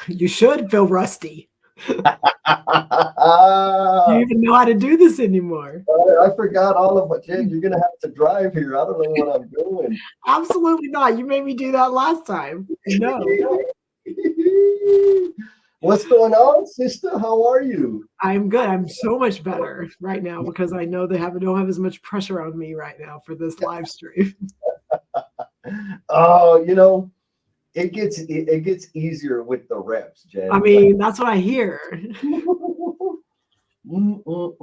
You should feel rusty. Do I you even know how to do this anymore? forgot all of it. Jen, you're gonna have to drive here. I don't know what I'm doing. Absolutely not. You made me do that last time. No. What's going on, sister? How are you? I'm good. I'm so much better right now because I know they don't have as much pressure on me right now for this live stream. Oh, it gets easier with the reps, Jen. I mean, that's what I hear. What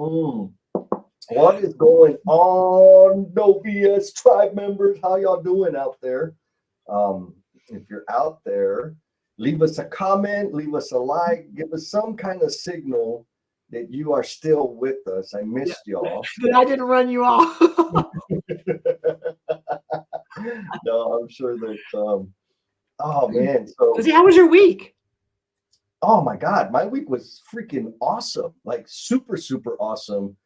is going on, NoBS tribe members? How y'all doing out there? If you're out there, leave us a comment, leave us a like, give us some kind of signal that you are still with us. I missed y'all. That I didn't run you off. No, I'm sure that. Oh man, so How was your week? oh my God, my week was freaking awesome, like super, super awesome.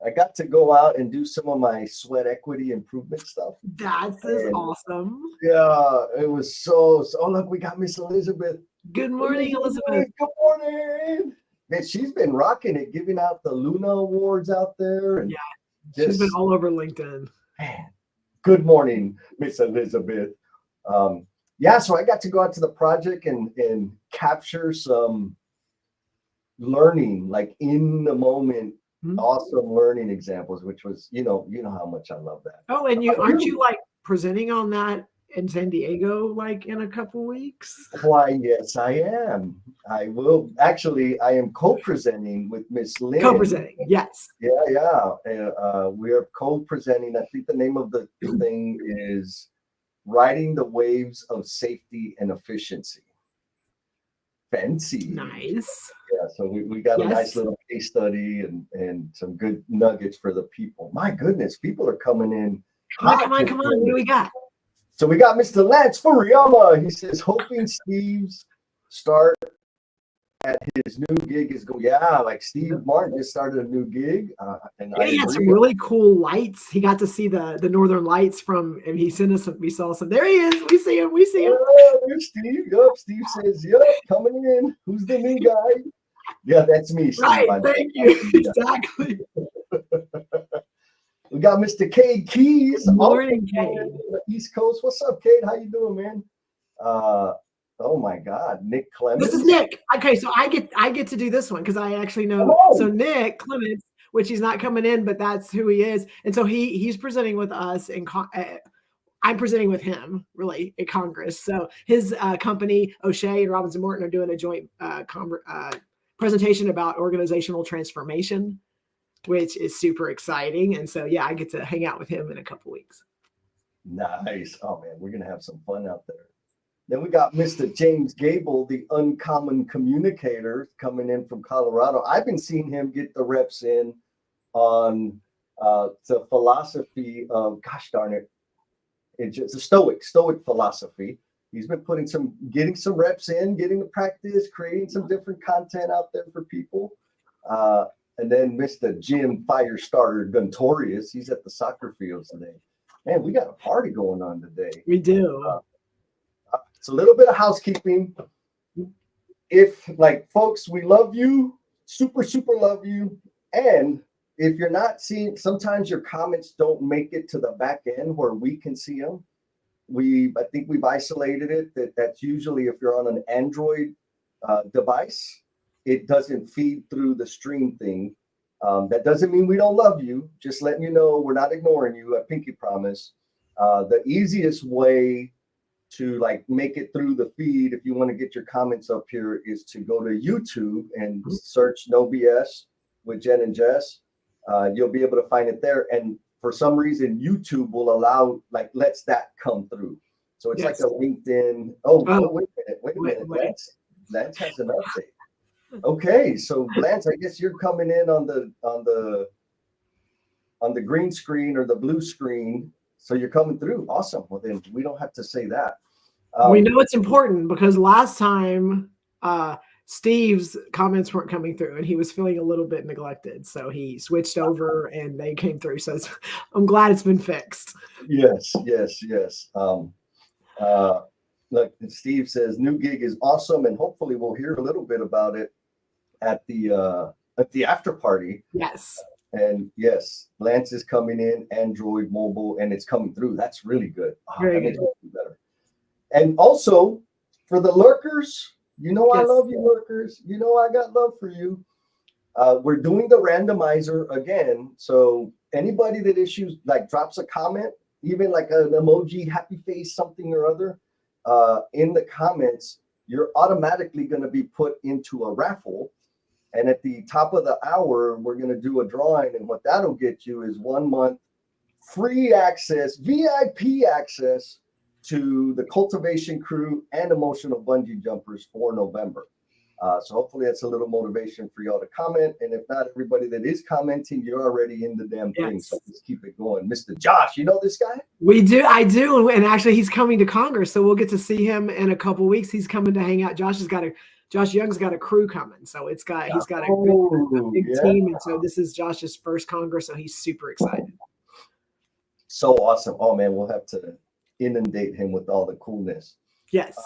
I got to go out and do some of my sweat equity improvement stuff. That's awesome. Yeah, it was so. Oh, look, we got Miss Elizabeth. Good morning, Elizabeth. Good morning. Man, she's been rocking it, giving out the Luna Awards out there. And she's been all over LinkedIn. Man, good morning, Miss Elizabeth. So I got to go out to the project and capture some learning, like in the moment. Awesome learning examples, which was, you know how much I love that. Oh, and aren't you like presenting on that in San Diego, like in a couple weeks? Why, yes, I am. I will actually. I am co-presenting with Miss Lynn. Co-presenting, yes. Yeah. We are co-presenting. I think the name of the thing is "Riding the Waves of Safety and Efficiency." Fancy. Nice. Yeah, so we got a nice little case study and some good nuggets for the people. My goodness, people are coming in. Come on. What do we got? So we got Mr. Lance Furiyama. He says, hoping Steve's start at his new gig is going. Yeah, like Steve Martin just started a new gig. And he had some really cool lights. He got to see the Northern Lights and he sent us some. We saw some. There he is. We see him. Oh, there's Steve. Yep. Steve says, yep, coming in. Who's the new guy? Yeah, that's me. Steve. Right. Thank you. Exactly. We got Mr. Cade Keys. Good morning, Cade. The East Coast. What's up, Cade? How you doing, man? Oh my God, Nick Clemens. This is Nick. Okay, so I get to do this one because I actually know. So Nick Clemens, which he's not coming in, but that's who he is, and so he's presenting with us, and I'm presenting with him really at Congress. So his company O'Shea and Robinson Morton are doing a joint presentation about organizational transformation, which is super exciting. And so I get to hang out with him in a couple weeks. Nice. Oh man, we're gonna have some fun out there. Then we got Mr. James Gable, the uncommon communicator, coming in from Colorado. I've been seeing him get the reps in on the philosophy of, gosh darn it, it's just a stoic philosophy. He's been getting some reps in, getting the practice, creating some different content out there for people. And then Mr. Jim Firestarter Guntorius, he's at the soccer fields today. Man, we got a party going on today. We do. It's a little bit of housekeeping. If, like, folks, we love you, super, super love you. And if you're not seeing, sometimes your comments don't make it to the back end where we can see them. I think we've isolated it. That's usually if you're on an Android device, it doesn't feed through the stream thing. That doesn't mean we don't love you. Just letting you know we're not ignoring you. I pinky promise. The easiest way to make it through the feed, if you want to get your comments up here, is to go to YouTube and search NoBS with Jen and Jess. You'll be able to find it there. And for some reason, YouTube will allow, lets that come through. So it's like a LinkedIn. Oh, wait a minute. Lance has an update. Okay, so Lance, I guess you're coming in on the green screen or the blue screen. So you're coming through. Awesome. Well, then we don't have to say that. We know it's important because last time Steve's comments weren't coming through and he was feeling a little bit neglected. So he switched over and they came through. So I'm glad it's been fixed. Yes. Look, Steve says new gig is awesome, and hopefully we'll hear a little bit about it at the after party. Yes. And yes, Lance is coming in Android mobile, and it's coming through. That's really good. Very that good. makes it better. And also for the lurkers, you know, I love you, lurkers. You know, I got love for you. We're doing the randomizer again. So anybody that issues, like, drops a comment, even like an emoji, happy face, something or other, in the comments, you're automatically going to be put into a raffle. And at the top of the hour, we're going to do a drawing. And what that'll get you is 1 month free access, VIP access to the cultivation crew and emotional bungee jumpers for November. So hopefully that's a little motivation for y'all to comment. And if not, everybody that is commenting, you're already in the damn thing. So let's keep it going. Mr. Josh, you know this guy? We do. I do. And actually, he's coming to Congress. So we'll get to see him in a couple of weeks. He's coming to hang out. Josh Young's got a crew coming. So he's got a big team. And so this is Josh's first Congress. So he's super excited. So awesome. Oh, man, we'll have to inundate him with all the coolness. Yes.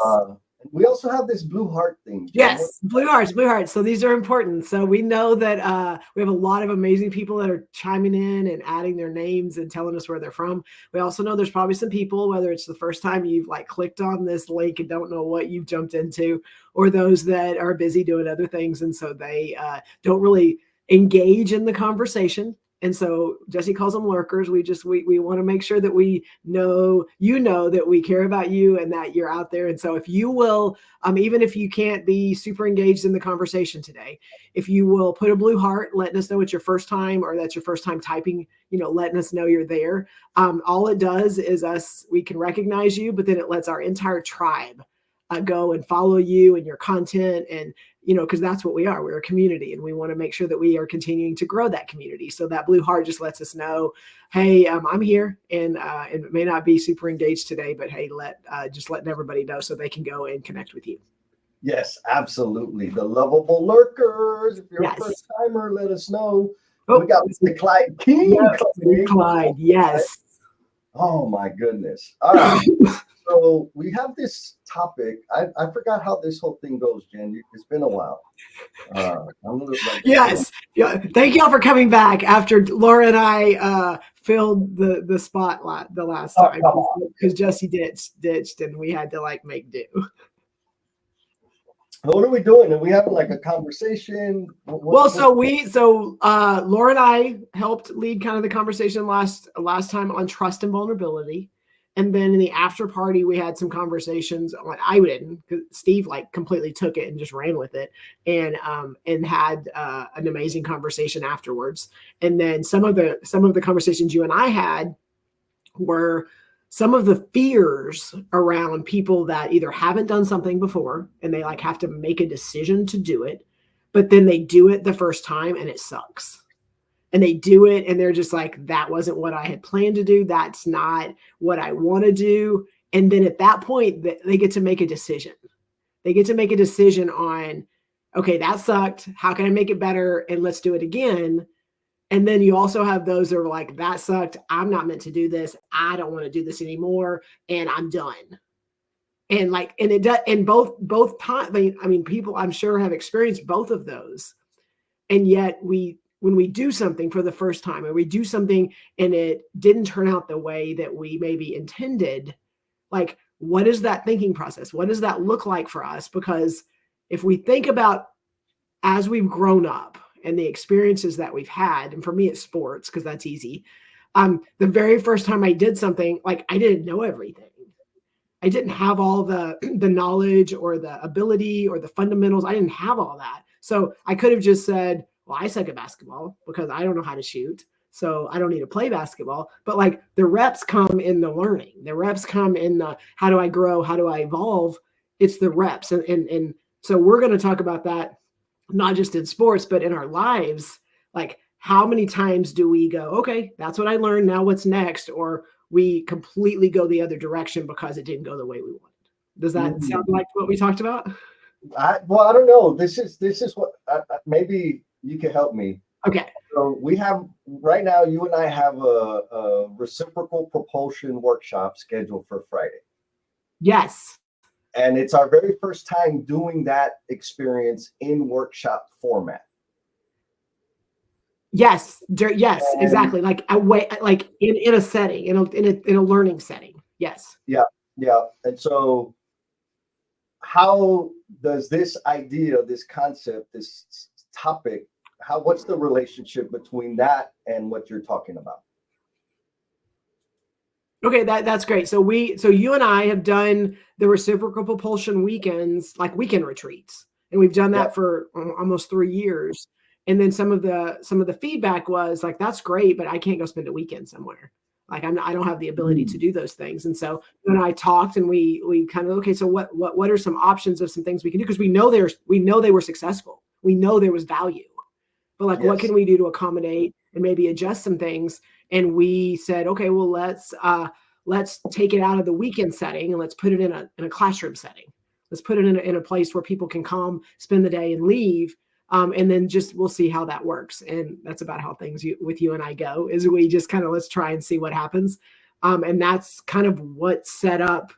We also have this Blue Heart thing. Yes, Blue Hearts. So these are important. So we know that we have a lot of amazing people that are chiming in and adding their names and telling us where they're from. We also know there's probably some people, whether it's the first time you've like clicked on this link and don't know what you've jumped into, or those that are busy doing other things. And so they don't really engage in the conversation. And so Jesse calls them lurkers. We want to make sure that we know, that we care about you and that you're out there. And so if you will, even if you can't be super engaged in the conversation today, if you will put a blue heart, letting us know it's your first time or that's your first time typing, letting us know you're there. All it does is we can recognize you, but then it lets our entire tribe go and follow you and your content, and because that's what we are. We're a community, and we want to make sure that we are continuing to grow that community. So that blue heart just lets us know, hey, I'm here, and it may not be super engaged today, but hey, just letting everybody know so they can go and connect with you. Yes, absolutely. The lovable lurkers. If you're a first timer, let us know. Oh, we got Mr. Clyde King. Yes, Clyde, yes. Oh my goodness. All right. So we have this topic. I forgot how this whole thing goes, Jen. It's been a while. Yes. Yeah. Thank y'all for coming back after Laura and I filled the spotlight the last time because Jesse ditched and we had to make do. What are we doing? Are we having like a conversation? Laura and I helped lead kind of the conversation last time on trust and vulnerability. And then in the after party, we had some conversations on, I didn't, because Steve completely took it and just ran with it and had an amazing conversation afterwards. And then some of the conversations you and I had were some of the fears around people that either haven't done something before and they have to make a decision to do it, but then they do it the first time and it sucks. And they do it and they're just like, that wasn't what I had planned to do. That's not what I want to do. And then at that point, they get to make a decision. They get to make a decision on, okay, that sucked. How can I make it better? And let's do it again. And then you also have those that are like, that sucked. I'm not meant to do this. I don't want to do this anymore. And I'm done. And and it does, and both times, I mean, people I'm sure have experienced both of those. And yet when we do something for the first time or we do something and it didn't turn out the way that we maybe intended, what is that thinking process? What does that look like for us? Because if we think about as we've grown up and the experiences that we've had, and for me, it's sports because that's easy. The very first time I did something, I didn't know everything. I didn't have all the knowledge or the ability or the fundamentals. I didn't have all that. So I could have just said, well, I suck at basketball because I don't know how to shoot. So I don't need to play basketball. But the reps come in the learning. The reps come in the how do I grow? How do I evolve? It's the reps. And so we're going to talk about that, not just in sports, but in our lives. How many times do we go, okay, that's what I learned. Now what's next? Or we completely go the other direction because it didn't go the way we wanted. Does that sound like what we talked about? I don't know. This is what maybe you can help me. Okay. So we have right now, you and I have a reciprocal propulsion workshop scheduled for Friday. Yes. And it's our very first time doing that experience in workshop format. Yes, yes, And exactly. Like a way, like in a setting, in a learning setting. Yes. yeah, yeah. And so how does this idea, this concept, this topic, what's the relationship between that and what you're talking about? Okay, that's great. So you and I have done the reciprocal propulsion weekends, like weekend retreats, and we've done that for almost 3 years. And then some of the feedback was like, that's great, but I can't go spend a weekend somewhere. Like I don't have the ability to do those things. And so when I talked and we kind of, okay, so what are some options of some things we can do? Because we know they were successful. We know there was value. But like, what can we do to accommodate and maybe adjust some things? And we said, okay, well, let's take it out of the weekend setting and let's put it in a classroom setting. Let's put it in a place where people can come, spend the day, and leave. And then we'll see how that works. And that's about how things with you and I go. Is we just kind of let's try and see what happens. And that's kind of what set up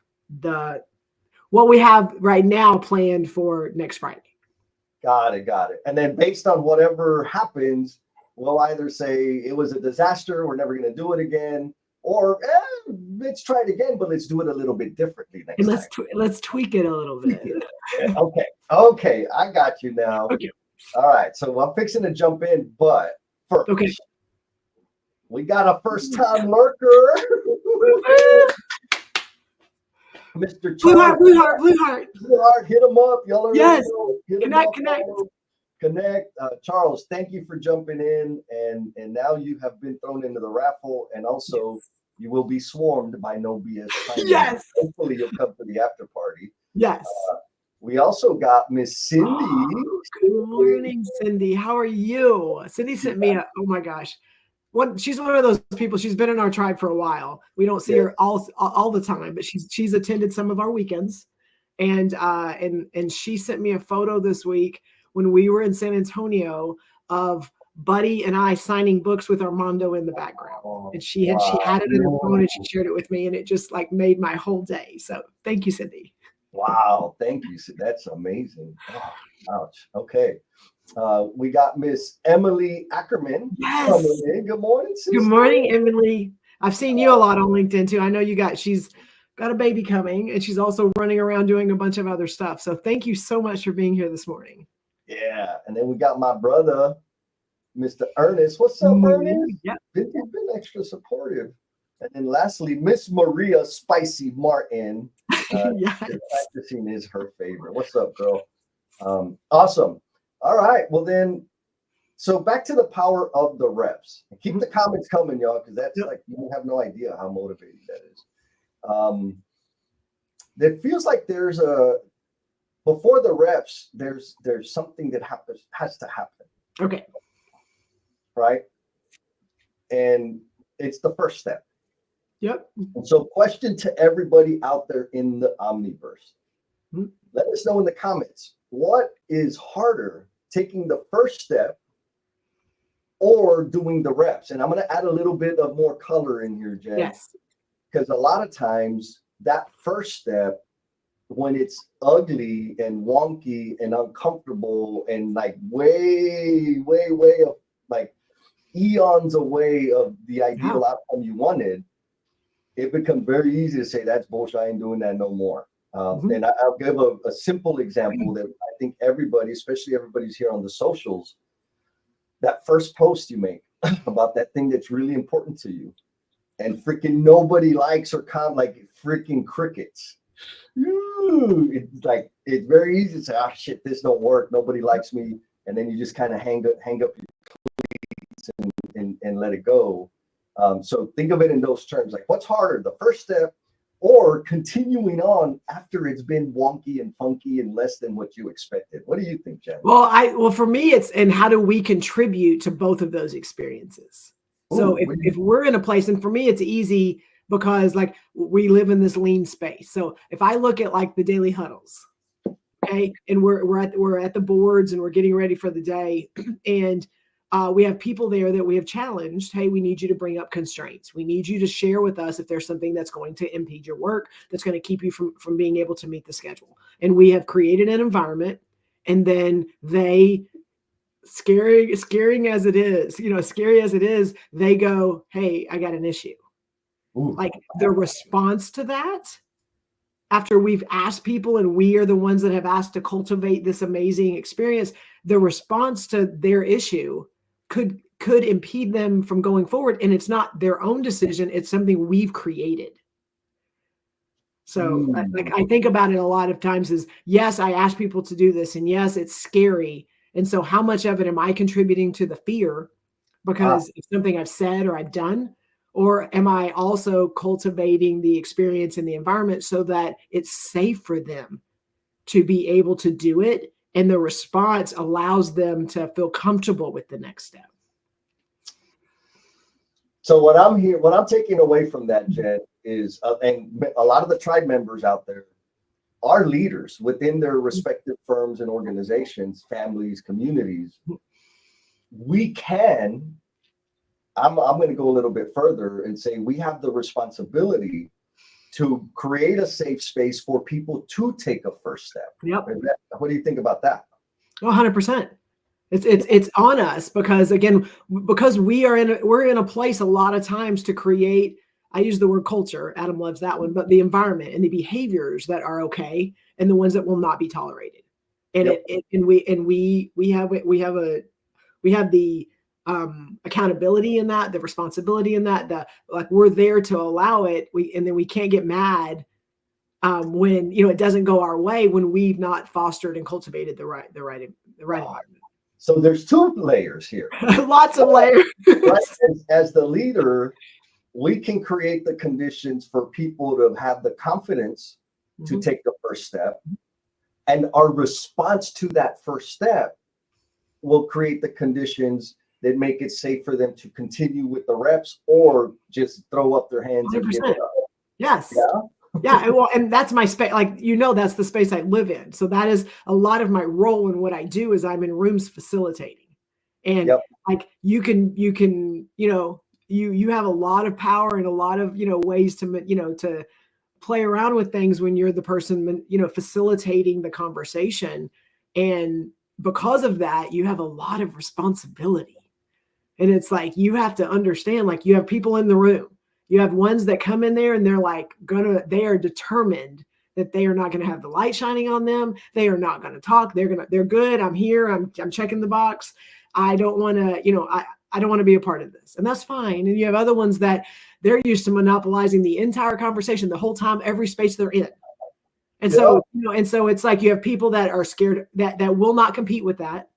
what we have right now planned for next Friday. Got it. And then based on whatever happens, we'll either say it was a disaster, we're never going to do it again, or let's try it again, but let's do it a little bit differently next time. Let's tweak it a little bit. Okay, I got you now. Okay. All right, so I'm fixing to jump in, but first, we got a first-time lurker. Mr. Charles. Blue heart. Hit him up. Y'all are yes. Connect. Charles, thank you for jumping in. And now you have been thrown into the raffle. And also, you will be swarmed by NoBS. Yes. Hopefully, you'll come to the after party. Yes. We also got Miss Cindy. Good morning, Cindy. How are you? Cindy sent me oh my gosh. She's one of those people. She's been in our tribe for a while. We don't see her all the time, but she's attended some of our weekends, and she sent me a photo this week when we were in San Antonio of Buddy and I signing books with Armando in the background, and she had it in her phone and she shared it with me, and it just like made my whole day. So thank you, Cindy. Wow, thank you. That's amazing. Oh, ouch. Okay. We got Miss Emily Ackerman. Yes. Good morning, sister. Good morning, Emily. I've seen you a lot on LinkedIn too. I know she's got a baby coming, and she's also running around doing a bunch of other stuff. So thank you so much for being here this morning. Yeah. And then we got my brother, Mr. Ernest. What's up, Ernest? Yeah. Been extra supportive. And then lastly, Miss Maria Spicy Martin. Yes. Practicing is her favorite. What's up, girl? Awesome. All right. Well, then, so back to the power of the reps. Keep the comments coming, y'all, because that's like, you have no idea how motivating that is. It feels like before the reps, there's something that has to happen. Okay. Right. And it's the first step. Yep. And so question to everybody out there in the Omniverse. Let us know in the comments, what is harder, taking the first step or doing the reps? And I'm going to add a little bit of more color in here, Jen. Yes. Because a lot of times that first step, when it's ugly and wonky and uncomfortable and like way of like eons away of the ideal outcome you wanted, it becomes very easy to say, that's bullshit, I ain't doing that no more. And I'll give a simple example that I think everybody, especially everybody's here on the socials, that first post you make about that thing that's really important to you, and freaking nobody likes or like freaking crickets. It's like, it's very easy to say, shit, this don't work, nobody likes me, and then you just kind of hang up your tweets and let it go. So think of it in those terms, like what's harder, the first step or continuing on after it's been wonky and funky and less than what you expected? What do you think, Jen? Well, for me, it's, and how do we contribute to both of those experiences? So if we're in a place, and for me, it's easy because like we live in this lean space. So if I look at like the daily huddles, okay, and we're at the boards and we're getting ready for the day, and we have people there that we have challenged. Hey, we need you to bring up constraints. We need you to share with us if there's something that's going to impede your work, that's going to keep you from being able to meet the schedule. And we have created an environment, and then they, scary as it is, scary as it is, they go, hey, I got an issue. Ooh. Like the response to that, after we've asked people and we are the ones that have asked to cultivate this amazing experience, the response to their issue could impede them from going forward. And it's not their own decision. It's something we've created. So like, I think about it a lot of times is, yes, I ask people to do this, and yes, it's scary. And so how much of it am I contributing to the fear because it's something I've said or I've done? Or am I also cultivating the experience in the environment so that it's safe for them to be able to do it? And the response allows them to feel comfortable with the next step. So what I'm taking away from that, Jen, is, and a lot of the tribe members out there are leaders within their respective firms and organizations, families, communities. We can, I'm going to go a little bit further and say we have the responsibility to create a safe space for people to take a first step. Yep. What do you think about that? 100%. It's on us because, again, because we're in a place a lot of times to create, I use the word culture, Adam loves that one, but the environment and the behaviors that are okay and the ones that will not be tolerated. And we have the accountability in that, the responsibility in that, like we're there to allow it. And then we can't get mad when it doesn't go our way, when we've not fostered and cultivated the right environment. So there's two layers here. Lots of layers. Right? As the leader, we can create the conditions for people to have the confidence to take the first step. And our response to that first step will create the conditions that make it safe for them to continue with the reps or just throw up their hands 100%. And give it up. Yes. Yeah. Yeah. Well, and that's my space. Like, that's the space I live in. So that is a lot of my role in what I do is I'm in rooms facilitating. And like you have a lot of power and a lot of, ways to play around with things when you're the person, facilitating the conversation. And because of that, you have a lot of responsibility. And it's like, you have to understand, like you have people in the room. You have ones that come in there and they're like they are determined that they are not going to have the light shining on them. They are not going to talk. They're good. I'm here. I'm checking the box. I don't want to, I don't want to be a part of this. And that's fine. And you have other ones that they're used to monopolizing the entire conversation the whole time, every space they're in. And so, and so it's like you have people that are scared that will not compete with that.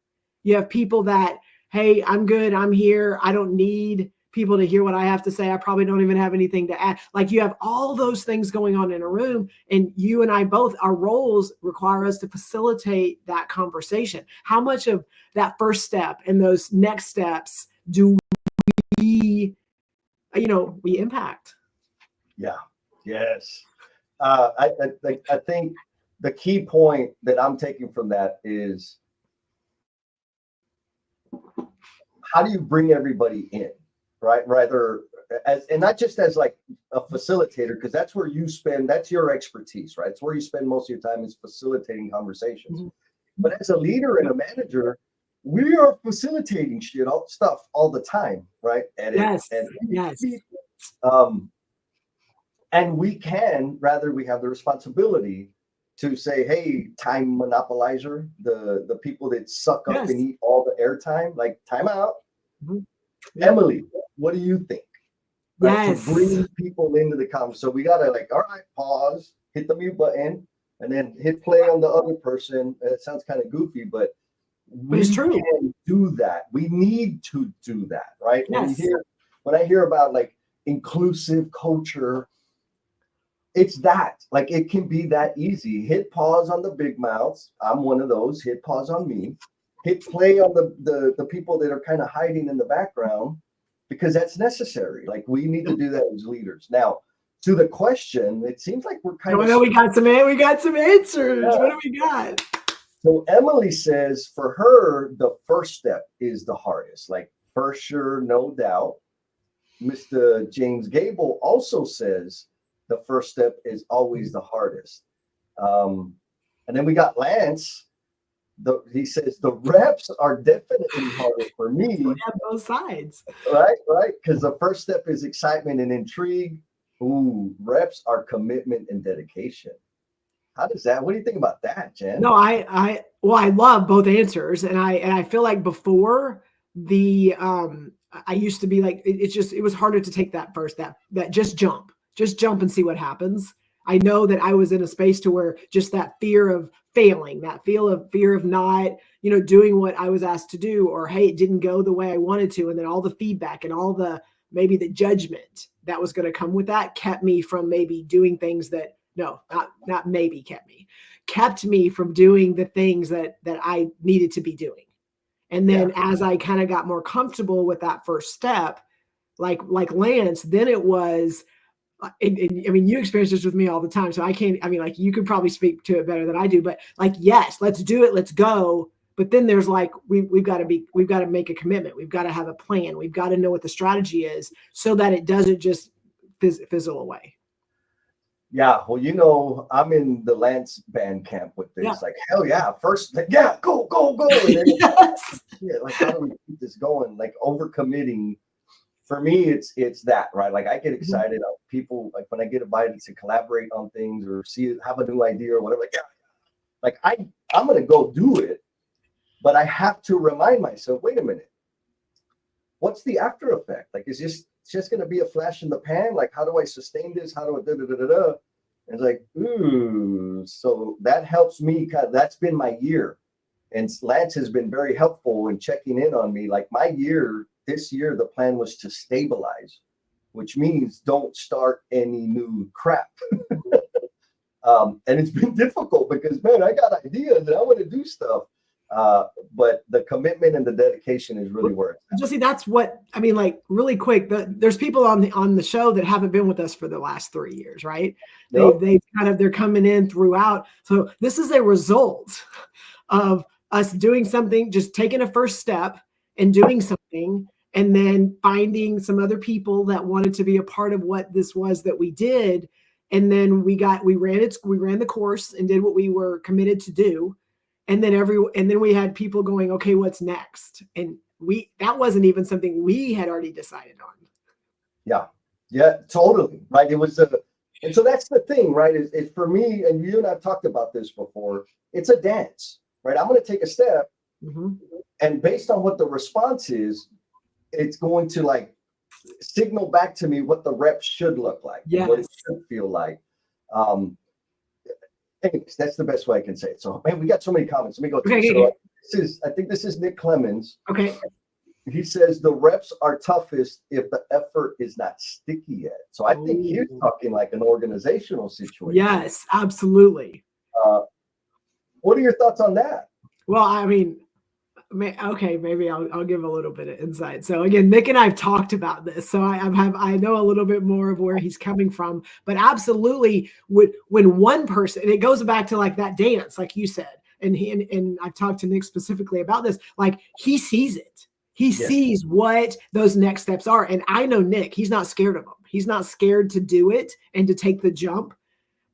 You have people that, hey, I'm good. I'm here. I don't need people to hear what I have to say. I probably don't even have anything to add. Like you have all those things going on in a room, and you and I both, our roles require us to facilitate that conversation. How much of that first step and those next steps do we impact? Yeah. Yes. I think the key point that I'm taking from that is, how do you bring everybody in, right? Rather and not just as like a facilitator, because that's where that's your expertise, right? It's where you spend most of your time is facilitating conversations. But as a leader and a manager, we are facilitating stuff all the time, right? Yes. And we have the responsibility to say, hey, time monopolizer, the people that suck up and eat all the airtime, like time out. Emily, what do you think? Right? To bring people into the conversation. So we got to all right, pause, hit the mute button, and then hit play on the other person. It sounds kind of goofy, but it's true. Can do that. We need to do that, right? Yes. When I hear about inclusive culture, it's that. It can be that easy. Hit pause on the big mouths. I'm one of those. Hit pause on me. Hit play on the people that are kind of hiding in the background, because that's necessary. We need to do that as leaders. Now, to the question, it seems like we're kind of. We got some answers. Yeah. What do we got? So Emily says for her, the first step is the hardest, like for sure, no doubt. Mr. James Gable also says the first step is always the hardest. And then we got Lance. He says the reps are definitely harder for me. We have both sides. Right. Because the first step is excitement and intrigue. Ooh, reps are commitment and dedication. How does that? What do you think about that, Jen? No, I love both answers, and I feel like before the I used to be like it was harder to take that first that just jump and see what happens. I know that I was in a space to where just that fear of failing, that fear of not, doing what I was asked to do, or hey, it didn't go the way I wanted to, and then all the feedback and all the maybe the judgment that was going to come with that kept me from maybe doing things that not maybe kept me from doing the things that I needed to be doing. And then as I kind of got more comfortable with that first step, like Lance, then it was, I mean, you experience this with me all the time. So like you could probably speak to it better than I do, but like, yes, let's do it. Let's go. But then there's like, we've got to make a commitment. We've got to have a plan. We've got to know what the strategy is so that it doesn't just fizzle away. Yeah, well, I'm in the Lance band camp with this. Yeah. Like, hell yeah, first, go. And then yes. Like, how do we keep this going? Like, overcommitting. For me, it's that, right? Like, I get excited. People, like, when I get invited to collaborate on things or have a new idea or whatever, like, I'm going to go do it. But I have to remind myself, wait a minute. What's the after effect? Like, it's just going to be a flash in the pan. Like, how do I sustain this? How do I da-da-da-da-da? And it's like, ooh, so that helps me. That's been my year. And Lance has been very helpful in checking in on me. Like this year, the plan was to stabilize, which means don't start any new crap. And it's been difficult because, man, I got ideas and I want to do stuff. But the commitment and the dedication is really worth it. Jesse, that's what I mean. Like really quick, there's people on the show that haven't been with us for the last 3 years, right? Nope. They're coming in throughout. So this is a result of us doing something, just taking a first step and doing something, and then finding some other people that wanted to be a part of what this was that we did, and then we ran the course and did what we were committed to do. And then we had people going, okay, what's next? And that wasn't even something we had already decided on. Yeah, totally. Right. It was and so that's the thing, right? Is for me, and you and I've talked about this before, it's a dance, right? I'm going to take a step, and based on what the response is, it's going to like signal back to me what the reps should look like, what it should feel like. Anyways, that's the best way I can say it. So, man, we got so many comments. Let me go through. So I think this is Nick Clemens. Okay. He says the reps are toughest if the effort is not sticky yet. So I think he's talking like an organizational situation. Yes, absolutely. What are your thoughts on that? Well, I mean, okay, maybe I'll give a little bit of insight. So again, Nick and I have talked about this, so I know a little bit more of where he's coming from. But absolutely, when one person, and it goes back to like that dance, like you said, and I've talked to Nick specifically about this. Like he sees it, he sees what those next steps are, and I know Nick, he's not scared of them. He's not scared to do it and to take the jump.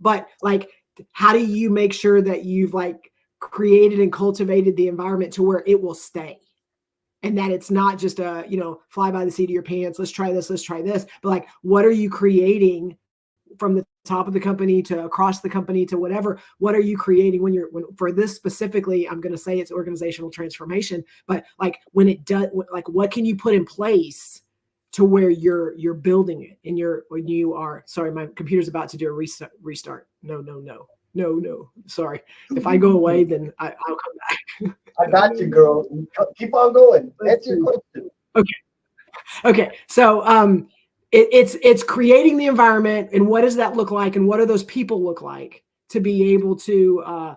But like, how do you make sure that you've like created and cultivated the environment to where it will stay, and that it's not just a, fly by the seat of your pants. Let's try this. But like, what are you creating from the top of the company to across the company to whatever? What are you creating when for this specifically? I'm going to say it's organizational transformation, but like when it does, like what can you put in place to where you're building it and when you are, sorry, my computer's about to do a restart. No. Sorry. If I go away, then I'll come back. I got you, girl. Keep on going. Answer your question. Okay. So it's creating the environment, and what does that look like, and what do those people look like to be able to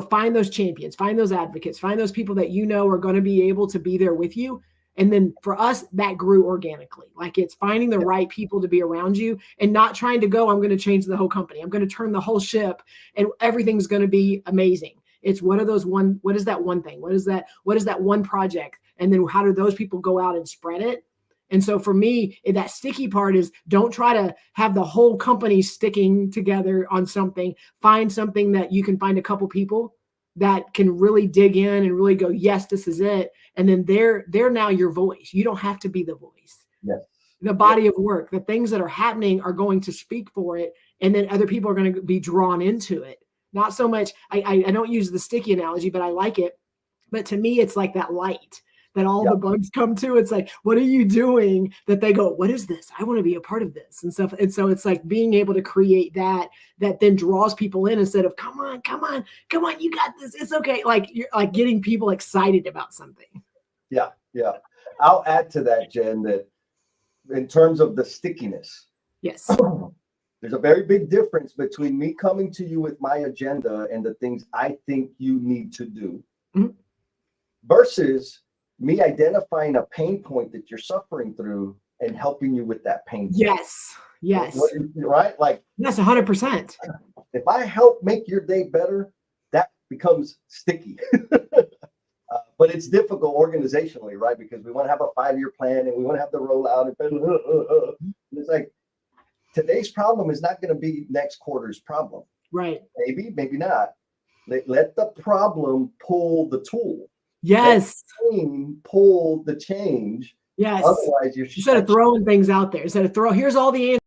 find those champions, find those advocates, find those people that are going to be able to be there with you. And then for us, that grew organically. Like it's finding the right people to be around you and not trying to go, I'm going to change the whole company. I'm going to turn the whole ship and everything's going to be amazing. It's what is that one thing? What is that one project? And then how do those people go out and spread it? And so for me, that sticky part is don't try to have the whole company sticking together on something. Find something that you can find a couple people that can really dig in and really go, yes, this is it. And then they're now your voice. You don't have to be the voice. Yes. The body of work, the things that are happening are going to speak for it. And then other people are going to be drawn into it. Not so much, I don't use the sticky analogy, but I like it. But to me, it's like that light that all the bugs come to. It's like, what are you doing? That they go, what is this? I want to be a part of this and stuff. And so it's like being able to create that then draws people in instead of come on, you got this. It's okay. Like you're like getting people excited about something. Yeah. I'll add to that, Jen, that in terms of the stickiness. Yes. There's a very big difference between me coming to you with my agenda and the things I think you need to do versus me identifying a pain point that you're suffering through and helping you with that pain point. Yes. Right? Like, yes, 100%. If I help make your day better, that becomes sticky. But it's difficult organizationally, right? Because we want to have a 5-year plan and we want to have the rollout. And it's like, today's problem is not going to be next quarter's problem. Right. Maybe not. Let the problem pull the tool. Yes. Pull the change. Yes. Otherwise, you're instead of throwing things out there, here's all the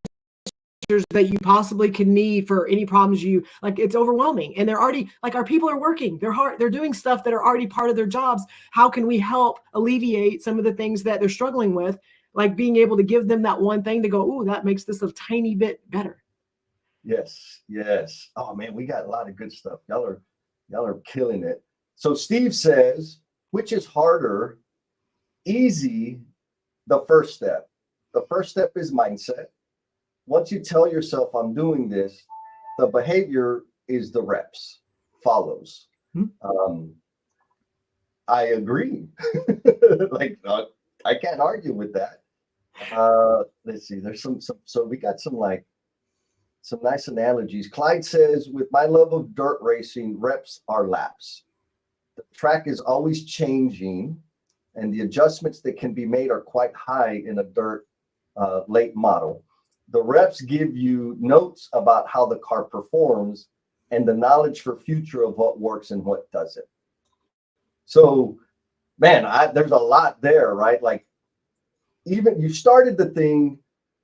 answers that you possibly could need for any problems it's overwhelming. And they're already our people are working. They're doing stuff that are already part of their jobs. How can we help alleviate some of the things that they're struggling with? Like being able to give them that one thing to go, ooh, that makes this a tiny bit better. Yes. Oh man, we got a lot of good stuff. Y'all are killing it. So Steve says, which is harder? Easy, the first step. The first step is mindset. Once you tell yourself I'm doing this, the behavior is the reps, follows. I agree. I can't argue with that. Let's see. There's so we got some nice analogies. Clyde says, with my love of dirt racing, reps are laps. The track is always changing, and the adjustments that can be made are quite high in a dirt late model. The reps give you notes about how the car performs and the knowledge for future of what works and what doesn't. So, man, there's a lot there, right? Like, even you started the thing,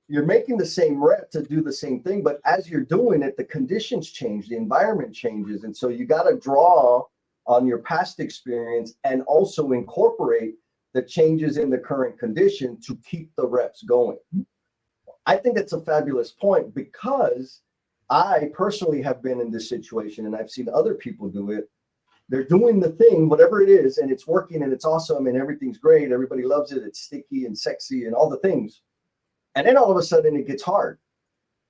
you're making the same rep to do the same thing, but as you're doing it, the conditions change, the environment changes. And so you got to draw on your past experience and also incorporate the changes in the current condition to keep the reps going. I think that's a fabulous point because I personally have been in this situation and I've seen other people do it. They're doing the thing, whatever it is, and it's working and it's awesome and everything's great. Everybody loves it. It's sticky and sexy and all the things. And then all of a sudden it gets hard.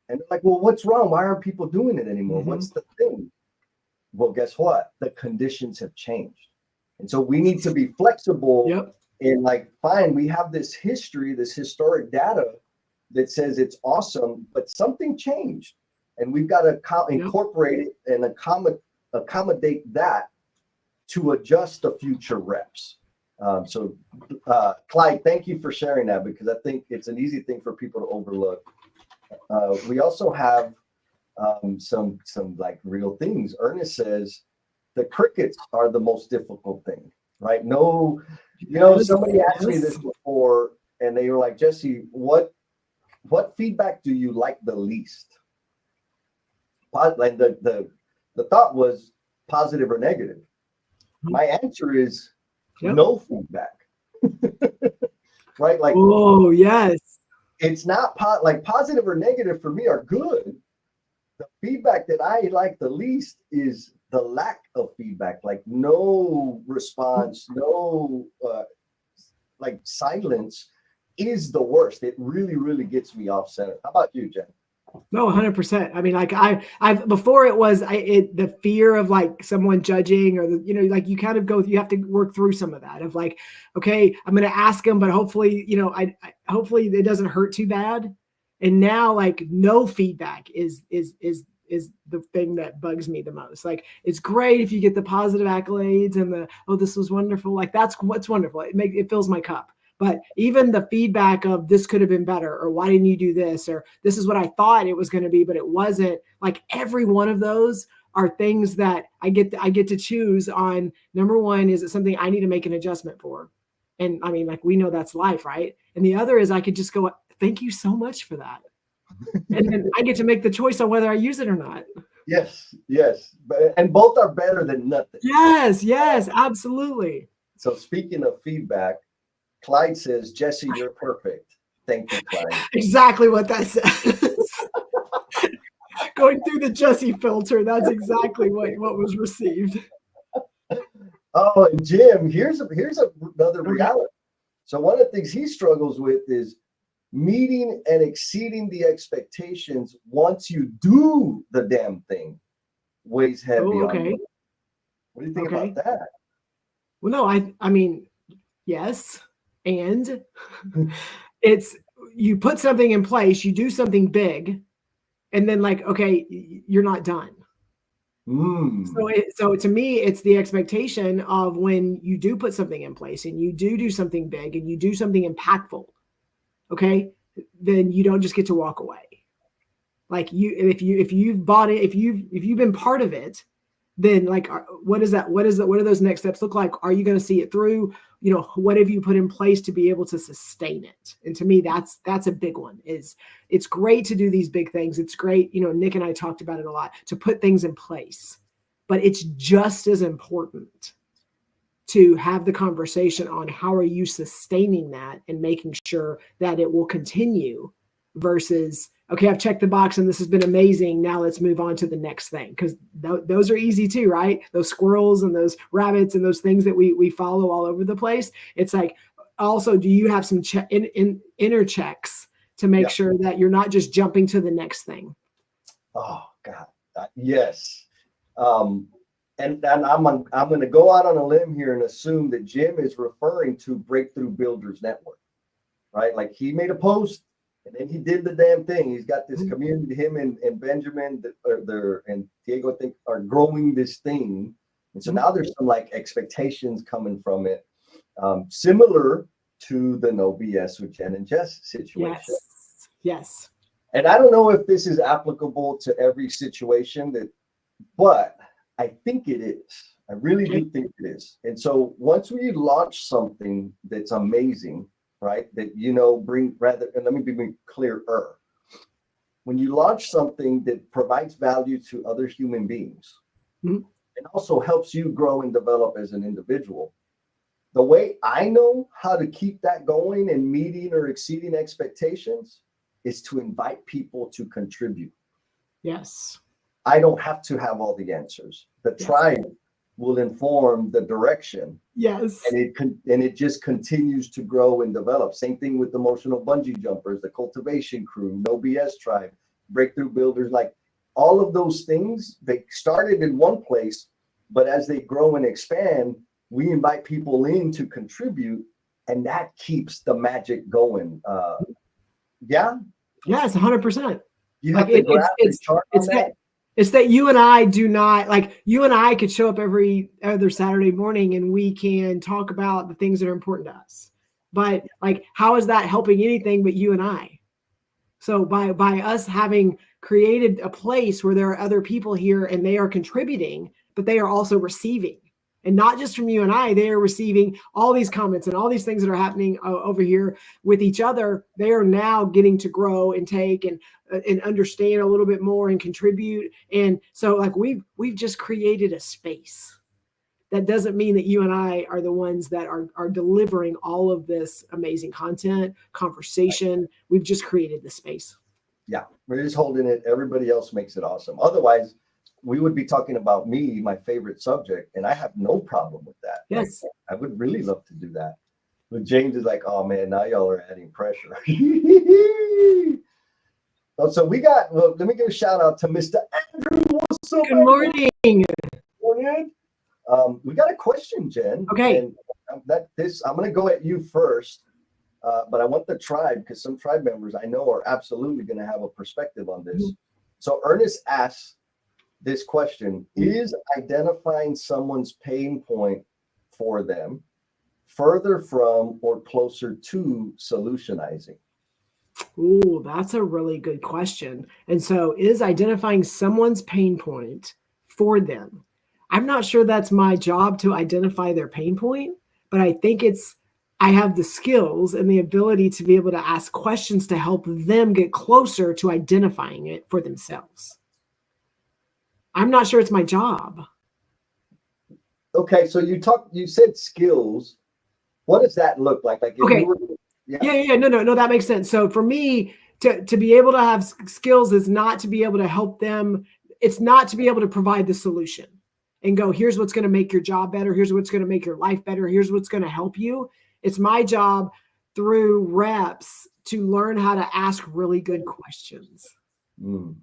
And they're like, well, what's wrong? Why aren't people doing it anymore? What's the thing? Well, guess what? The conditions have changed. And so we need to be flexible and fine, we have this history, this historic data that says it's awesome, but something changed. And we've got to incorporate it and accommodate that to adjust the future reps. So Clyde, thank you for sharing that because I think it's an easy thing for people to overlook. We also have some real things. Ernest says the crickets are the most difficult thing, right? No, somebody asked me this before and they were like, Jesse, what feedback do you like the least? Like the thought was positive or negative. My answer is no feedback. Right? Like, oh yes, it's not positive or negative for me are good. The feedback that I like the least is the lack of feedback, like no response, no silence is the worst. It really, really gets me off center. How about you, Jen? No, 100%. I mean, I've before it was the fear of someone judging or you kind of you have to work through some of that of okay, I'm going to ask them, but hopefully, hopefully it doesn't hurt too bad. And now no feedback is is the thing that bugs me the most. Like, it's great if you get the positive accolades and the, oh, this was wonderful. Like, that's what's wonderful. It fills my cup. But even the feedback of this could have been better, or why didn't you do this, or this is what I thought it was going to be, but it wasn't. Like, every one of those are things that I get to choose on. Number one, is it something I need to make an adjustment for? And I mean, like, we know that's life, right? And the other is I could just go, thank you so much for that. And then I get to make the choice on whether I use it or not. Yes. And both are better than nothing. Yes, absolutely. So speaking of feedback, Clyde says, Jesse, you're perfect. Thank you, Clyde. Exactly what that says. Going through the Jesse filter, that's exactly what was received. Oh, and Jim, here's another reality. So one of the things he struggles with is meeting and exceeding the expectations once you do the damn thing. Weighs heavy on you. What do you think about that? Well, no, I mean, yes. And it's, you put something in place, you do something big, and then, like, okay, you're not done. So to me, it's the expectation of when you do put something in place and you do something big and you do something impactful, okay, then you don't just get to walk away. Like, if you've bought it, if you've been part of it, then, like, what is that? What do those next steps look like? Are you going to see it through? You know, what have you put in place to be able to sustain it? And to me, that's a big one. Is it's great to do these big things. It's great. You know, Nick and I talked about it a lot, to put things in place, but it's just as important to have the conversation on how are you sustaining that and making sure that it will continue versus, okay, I've checked the box and this has been amazing. Now let's move on to the next thing. Because those are easy too, right? Those squirrels and those rabbits and those things that we follow all over the place. It's like, also, do you have some inner checks to make sure that you're not just jumping to the next thing? Oh God, yes. And I'm going to go out on a limb here and assume that Jim is referring to Breakthrough Builders Network, right? Like, he made a post and then he did the damn thing. He's got this community. Him and Benjamin and Diego, I think, are growing this thing. And so now there's some, like, expectations coming from it, similar to the NoBS with Jen and Jess situation. Yes. And I don't know if this is applicable to every situation, but I think it is. I really do think it is. And so once we launch something that's amazing, right, that, you know, and let me be clearer. When you launch something that provides value to other human beings, and also helps you grow and develop as an individual, the way I know how to keep that going and meeting or exceeding expectations is to invite people to contribute. Yes. I don't have to have all the answers. The tribe will inform the direction. Yes. And it just continues to grow and develop. Same thing with emotional bungee jumpers, the cultivation crew, NoBS tribe, Breakthrough Builders, like all of those things, they started in one place, but as they grow and expand, we invite people in to contribute, and that keeps the magic going. Yes, 100%. You have to grab the chart on that. It's that you and I do not, like, you and I could show up every other Saturday morning and we can talk about the things that are important to us. But, like, how is that helping anything but you and I? So by us having created a place where there are other people here and they are contributing, but they are also receiving. And not just from you and I, they are receiving all these comments and all these things that are happening over here with each other. They are now getting to grow and take and understand a little bit more and contribute. And so, like, we've just created a space. That doesn't mean that you and I are the ones that are delivering all of this amazing content, conversation. We've just created the space. Yeah, we're just holding it. Everybody else makes it awesome. Otherwise, we would be talking about me, my favorite subject, and I have no problem with that. Yes. Like, I would really love to do that. But James is like, oh man, now y'all are adding pressure. So let me give a shout out to Mr. Andrew. What's up? Good morning. Morning. We got a question, Jen. Okay. And I'm going to go at you first, but I want the tribe, because some tribe members I know are absolutely going to have a perspective on this. So Ernest asks this question: is identifying someone's pain point for them further from or closer to solutionizing? Ooh, that's a really good question. And so, is identifying someone's pain point for them? I'm not sure that's my job to identify their pain point, but I think I have the skills and the ability to be able to ask questions to help them get closer to identifying it for themselves. I'm not sure it's my job. Okay, so you said skills. What does that look like? Like if Okay. you were, Yeah. No, that makes sense. So for me, to be able to have skills is not to be able to help them. It's not to be able to provide the solution and go, here's what's going to make your job better. Here's what's going to make your life better. Here's what's going to help you. It's my job through reps to learn how to ask really good questions. Mm.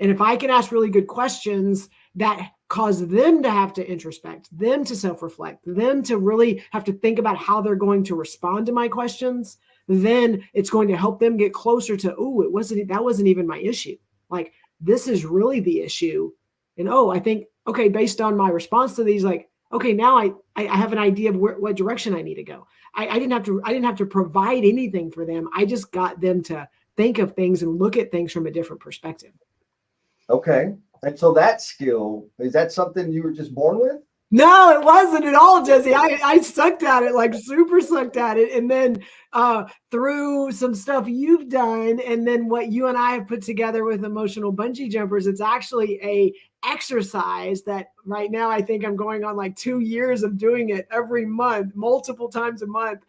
And if I can ask really good questions that cause them to have to introspect, them to self-reflect, them to really have to think about how they're going to respond to my questions, then it's going to help them get closer to, oh, that wasn't even my issue. Like, this is really the issue. And I think, okay, based on my response to these, like, okay, now I have an idea of what direction I need to go. I didn't have to provide anything for them. I just got them to think of things and look at things from a different perspective. Okay. And so that skill, is that something you were just born with? No, it wasn't at all, Jesse. I sucked at it, like super sucked at it. And then through some stuff you've done, and then what you and I have put together with emotional bungee jumpers, it's actually a exercise that right now I think I'm going on like 2 years of doing it every month, multiple times a month,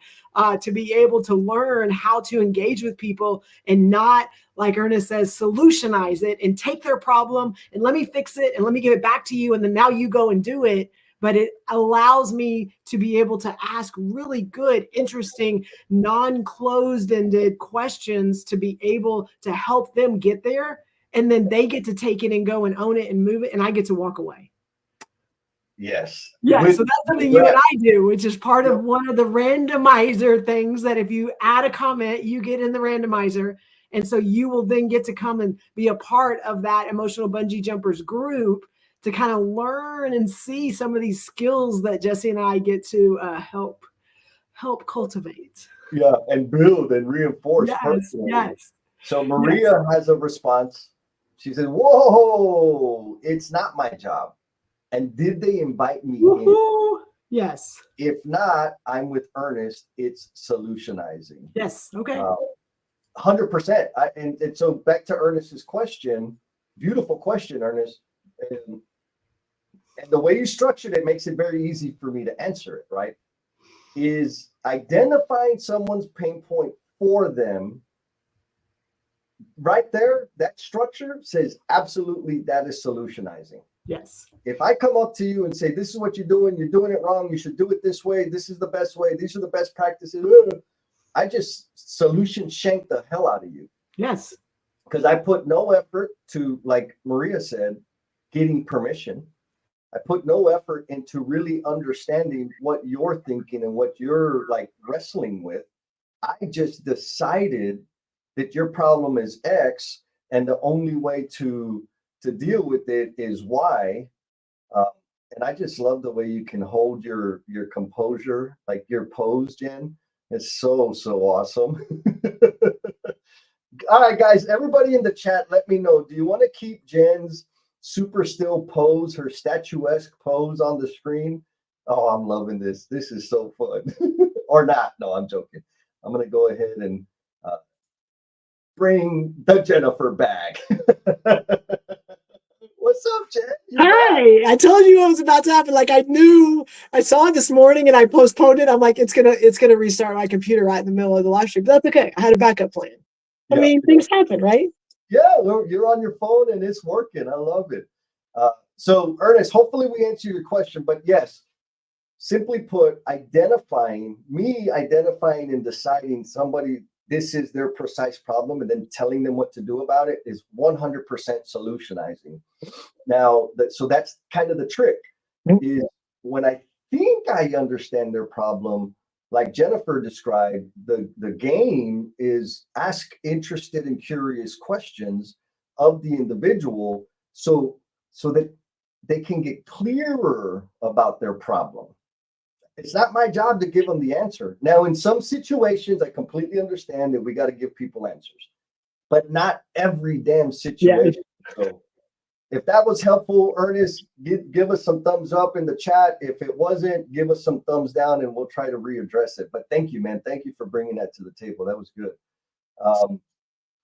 to be able to learn how to engage with people and not, like Ernest says, solutionize it and take their problem and let me fix it and let me give it back to you. And then now you go and do it. But it allows me to be able to ask really good, interesting, non-closed-ended questions to be able to help them get there. And then they get to take it and go and own it and move it. And I get to walk away. Yes. Yeah. So that's something you and I do, which is part of one of the randomizer things that if you add a comment, you get in the randomizer. And so you will then get to come and be a part of that emotional bungee jumpers group to kind of learn and see some of these skills that Jesse and I get to help cultivate. Yeah, and build and reinforce. Yes. So Maria has a response. She said, "Whoa, it's not my job. And did they invite me in? Yes. If not, I'm with Ernest. It's solutionizing." Yes. Okay. 100%. And so back to Ernest's question, beautiful question, Ernest. And the way you structured it makes it very easy for me to answer it, right? Is identifying someone's pain point for them right there, that structure says absolutely that is solutionizing. Yes. If I come up to you and say, this is what you're doing it wrong, you should do it this way, this is the best way, these are the best practices, I just solution shank the hell out of you. Yes. Because I put no effort to, like Maria said, getting permission. I put no effort into really understanding what you're thinking and what you're like wrestling with. I just decided that your problem is X, and the only way to deal with it is Y. And I just love the way you can hold your composure, like your pose, Jen. It's so awesome. All right, guys, everybody in the chat, let me know. Do you want to keep Jen's super still pose, her statuesque pose on the screen? Oh, I'm loving this. This is so fun. Or not. No, I'm joking. I'm going to go ahead and bring the Jennifer back. What's up, Jen? Hey, I told you what was about to happen. Like, I knew, I saw it this morning and I postponed it. I'm like, it's gonna restart my computer right in the middle of the live stream. But that's okay. I had a backup plan. I mean, things happen, right? Yeah, you're on your phone and it's working. I love it. So Ernest, hopefully we answer your question, but yes, simply put, identifying and deciding somebody, this is their precise problem, and then telling them what to do about it is 100% solutionizing. Now, so that's kind of the trick, is when I think I understand their problem, like Jennifer described, the game is ask interested and curious questions of the individual so that they can get clearer about their problem. It's not my job to give them the answer. Now, in some situations, I completely understand that we got to give people answers, but not every damn situation. Yeah. So if that was helpful, Ernest, give us some thumbs up in the chat. If it wasn't, give us some thumbs down and we'll try to readdress it. But thank you, man. Thank you for bringing that to the table. That was good.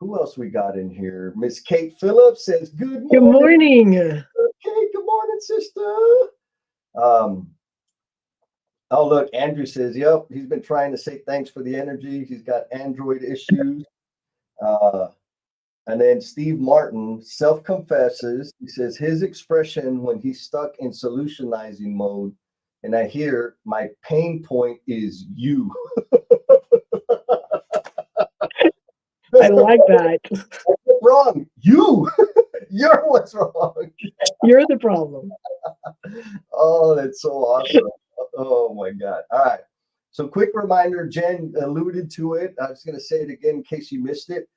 Who else we got in here? Miss Kate Phillips says, good morning. Good morning. Okay, good morning, sister. Oh, look, Andrew says, yep, he's been trying to say thanks for the energy. He's got Android issues. And then Steve Martin self-confesses. He says his expression when he's stuck in solutionizing mode, and I hear my pain point is you. I like that. What's wrong? You. You're what's wrong. You're the problem. Oh, that's so awesome. Oh my God. All right. So quick reminder, Jen alluded to it. I was going to say it again in case you missed it.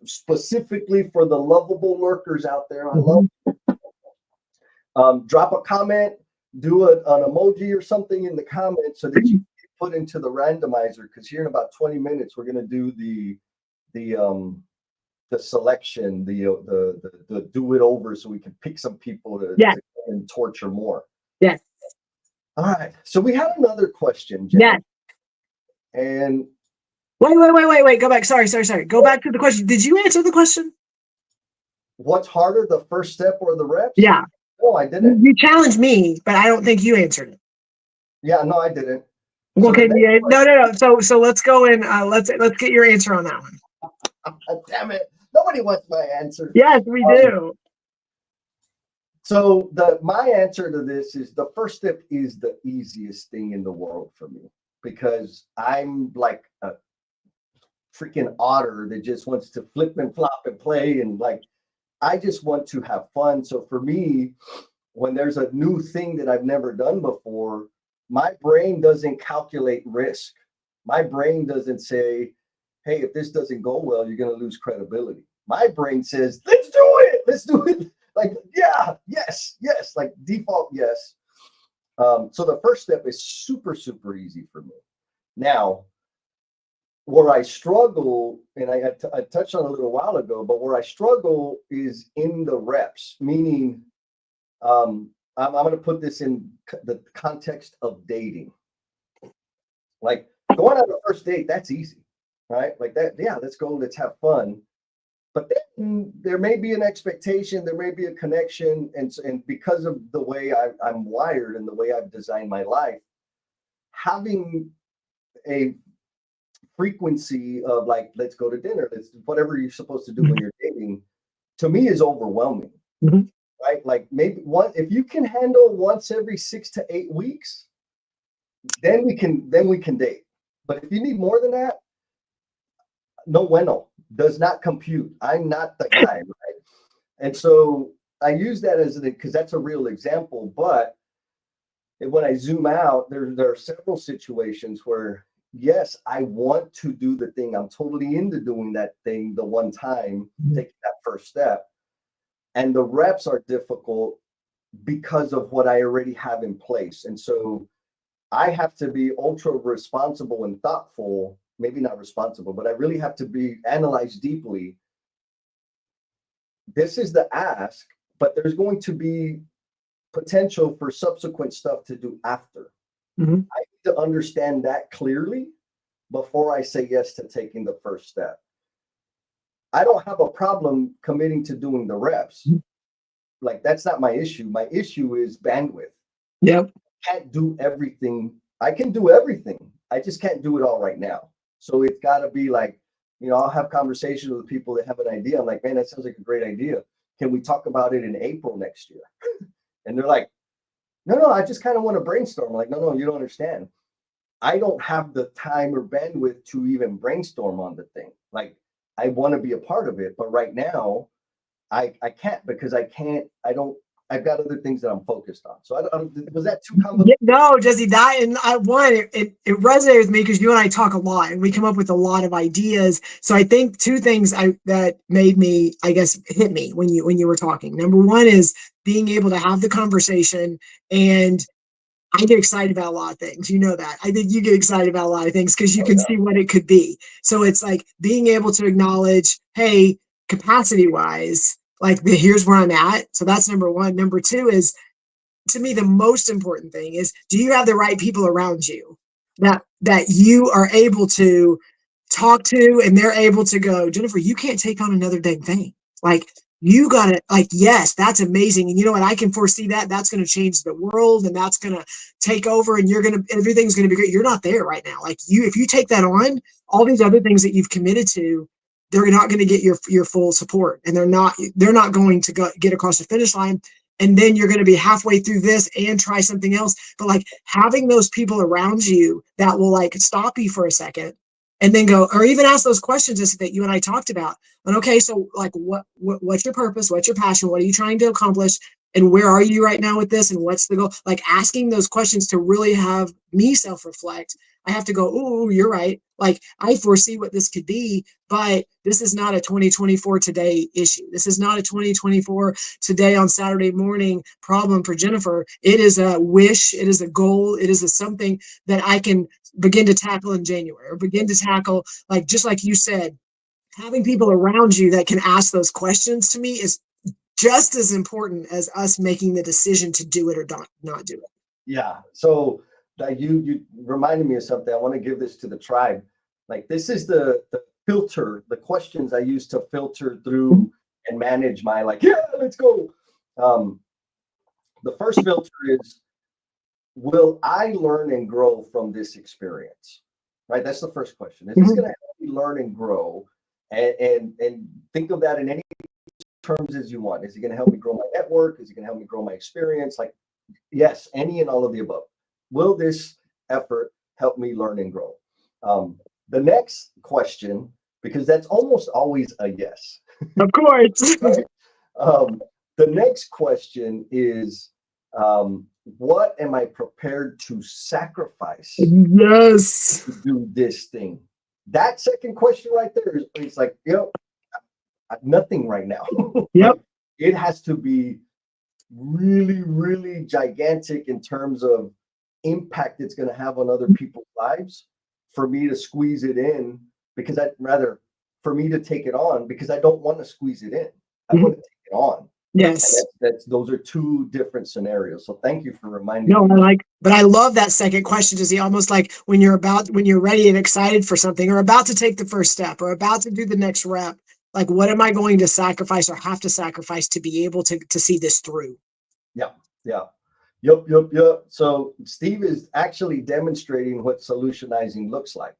Specifically for the lovable lurkers out there, I love drop a comment, do an emoji or something in the comments so that you can get put into the randomizer, because here in about 20 minutes we're going to do the selection, the do it over, so we can pick some people to and torture more. Yes. All right. So we had another question, Jen. Yes. And Wait. Go back. Sorry. Go back to the question. Did you answer the question? What's harder, the first step or the reps? Yeah. No, I didn't. You challenged me, but I don't think you answered it. Yeah, no, I didn't. Okay. No. So let's go and let's get your answer on that one. Damn it. Nobody wants my answer. Yes, we do. So my answer to this is the first step is the easiest thing in the world for me, because I'm like a freaking otter that just wants to flip and flop and play, and like I just want to have fun. So for me, when there's a new thing that I've never done before, my brain doesn't calculate risk. My brain doesn't say, hey, if this doesn't go well, you're going to lose credibility. My brain says, let's do it. Like, yeah, yes, like default yes. So the first step is super, super easy for me. Now, where I struggle, and I touched on a little while ago, but where I struggle is in the reps, meaning I'm going to put this in the context of dating. Like going on a first date, that's easy, right? Like that, yeah, let's go, let's have fun. But then there may be an expectation, there may be a connection, and because of the way I'm wired and the way I've designed my life, having a frequency of like, let's go to dinner, let's whatever you're supposed to do when you're dating, to me is overwhelming. Mm-hmm. Right? Like maybe if you can handle once every 6 to 8 weeks, then we can date. But if you need more than that, no bueno, does not compute. I'm not the guy, right? And so I use that as because that's a real example. But when I zoom out, there are several situations where, yes, I want to do the thing. I'm totally into doing that thing the one time, taking that first step. And the reps are difficult because of what I already have in place. And so I have to be ultra responsible and thoughtful, maybe not responsible, but I really have to be analyzed deeply. This is the ask, but there's going to be potential for subsequent stuff to do after. Mm-hmm. I need to understand that clearly before I say yes to taking the first step. I don't have a problem committing to doing the reps. Like that's not my issue. My issue is bandwidth. Yep. I can't do everything. I can do everything. I just can't do it all right now. So it's got to be like, I'll have conversations with people that have an idea. I'm like, man, that sounds like a great idea. Can we talk about it in April next year? And they're like, no, I just kind of want to brainstorm. I'm like, no, you don't understand. I don't have the time or bandwidth to even brainstorm on the thing. Like, I want to be a part of it, but right now I can't, because I I've got other things that I'm focused on. So was that too complicated? No, Jesse, that and it resonated with me because you and I talk a lot and we come up with a lot of ideas. So I think two things that made me, I guess, hit me when you were talking. Number one is being able to have the conversation, and I get excited about a lot of things. You know that. I think you get excited about a lot of things because you can see what it could be. So it's like being able to acknowledge, hey, capacity wise, like here's where I'm at. So that's number one. Number two is, to me, the most important thing is, do you have the right people around you that you are able to talk to, and they're able to go, Jennifer, you can't take on another dang thing. Like, you got it. Like, yes, that's amazing. And you know what? I can foresee that's going to change the world, and that's going to take over, and everything's going to be great. You're not there right now. Like, if you take that on, all these other things that you've committed to, they're not going to get your full support, and they're not going to get across the finish line. And then you're going to be halfway through this and try something else. But like, having those people around you that will like stop you for a second and then go, or even ask those questions that you and I talked about. And okay, so like, what's your purpose? What's your passion? What are you trying to accomplish? And where are you right now with this? And what's the goal? Like, asking those questions to really have me self-reflect. I have to go, oh, you're right. Like, I foresee what this could be, but this is not a 2024 today issue. This is not a 2024 today on Saturday morning problem for Jennifer. It is a wish. It is a goal. It is something that I can begin to tackle in January, or begin to tackle, like, just like you said, having people around you that can ask those questions to me is just as important as us making the decision to do it or not do it. Yeah. So you reminded me of something. I want to give this to the tribe. Like, this is the filter, the questions I use to filter through and manage my, like, yeah, let's go. The first filter is, will I learn and grow from this experience? Right. That's the first question. Is this going to help me learn and grow? And think of that in any terms as you want. Is it going to help me grow my network? Is it going to help me grow my experience? Like, yes, any and all of the above. Will this effort help me learn and grow? The next question, because that's almost always a yes. Of course. Right? The next question is, what am I prepared to sacrifice? Yes. To do this thing? That second question right there is like, nothing right now. Yep. Like, it has to be really, really gigantic in terms of impact it's going to have on other people's lives for me to squeeze it in, because for me to take it on, because I don't want to squeeze it in. I want to take it on. Yes. Those are two different scenarios. So thank you for reminding me. No, but I love that second question, to see almost like when you're ready and excited for something, or about to take the first step, or about to do the next rep. Like, what am I going to sacrifice or have to sacrifice to be able to see this through? Yeah. Yep. So Steve is actually demonstrating what solutionizing looks like.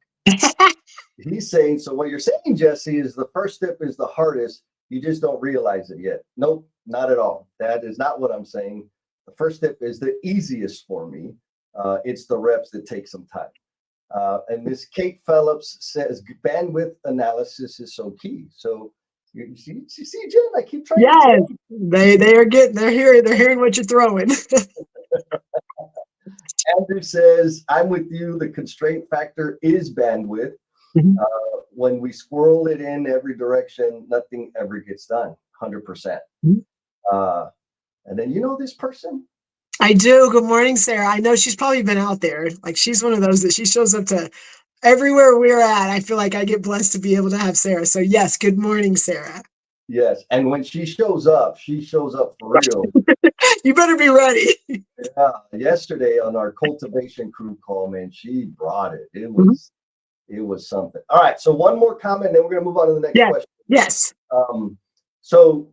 He's saying, so what you're saying, Jesse, is the first step is the hardest. You just don't realize it yet. Nope, not at all. That is not what I'm saying. The first step is the easiest for me. It's the reps that take some time. And this Kate Phillips says bandwidth analysis is so key. So you see, Jen, I keep trying. Yes, they're hearing what you're throwing. Andrew says, I'm with you. The constraint factor is bandwidth. When we squirrel it in every direction, nothing ever gets done. 100%. And then, this person? I do. Good morning, Sarah. I know she's probably been out there. Like, she's one of those that she shows up to everywhere we're at. I feel like I get blessed to be able to have Sarah. So yes, good morning, Sarah. Yes. And when she shows up for real. You better be ready. Yeah. Yesterday on our cultivation crew call, man, she brought it. It was something. All right. So one more comment, then we're going to move on to the next question. Yes. So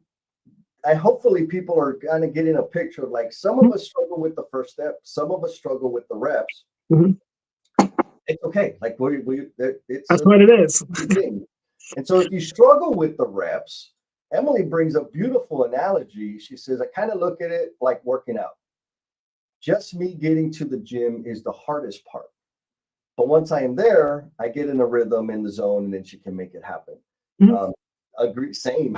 hopefully people are kind of getting a picture of, like, some of us struggle with the first step. Some of us struggle with the reps. It's okay. Like, that's what it is. And so if you struggle with the reps, Emily brings a beautiful analogy. She says, I kind of look at it like working out. Just me getting to the gym is the hardest part. But once I am there, I get in a rhythm, in the zone, and then she can make it happen. Agree. Same.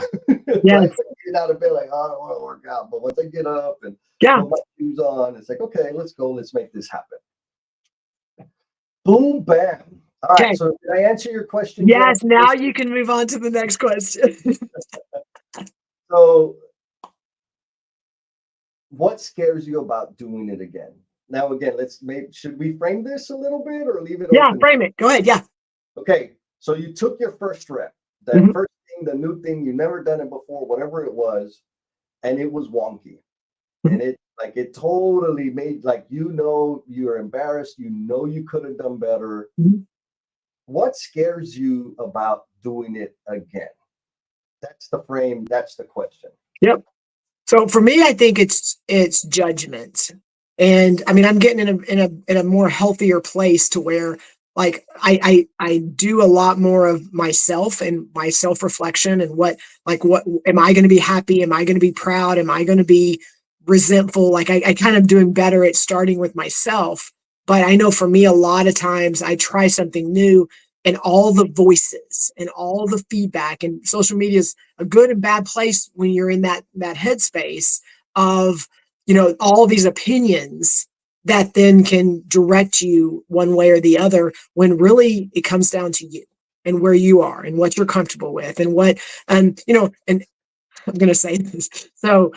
Yes. get out of bed like, oh, I don't want to work out. But once I get up and Yeah. put my shoes on, it's like, okay, let's go. Let's make this happen. Boom, bam. All right. Okay. So did I answer your question? Yes. Jeff? Now you can move on to the next question. So what scares you about doing it again? Now, again, should we frame this a little bit or leave it Yeah. open? Frame it. Go ahead. Yeah. Okay. So you took your first rep, that Mhm. first thing, the new thing, you never done it before, whatever it was, and it was wonky. Mhm. And it totally made, like, you're embarrassed, you could have done better. Mhm. What scares you about doing it again? That's the frame, that's the question. Yep. So for me, I think it's judgment. And I mean, I'm getting in a more healthier place to where like I do a lot more of myself and my self-reflection and what am I going to be happy? Am I going to be proud? Am I going to be resentful? Like I kind of doing better at starting with myself. But I know for me, a lot of times I try something new and all the voices and all the feedback, and social media is a good and bad place when you're in that headspace of all these opinions that then can direct you one way or the other, when really it comes down to you and where you are and what you're comfortable with and what and I'm going to say this. So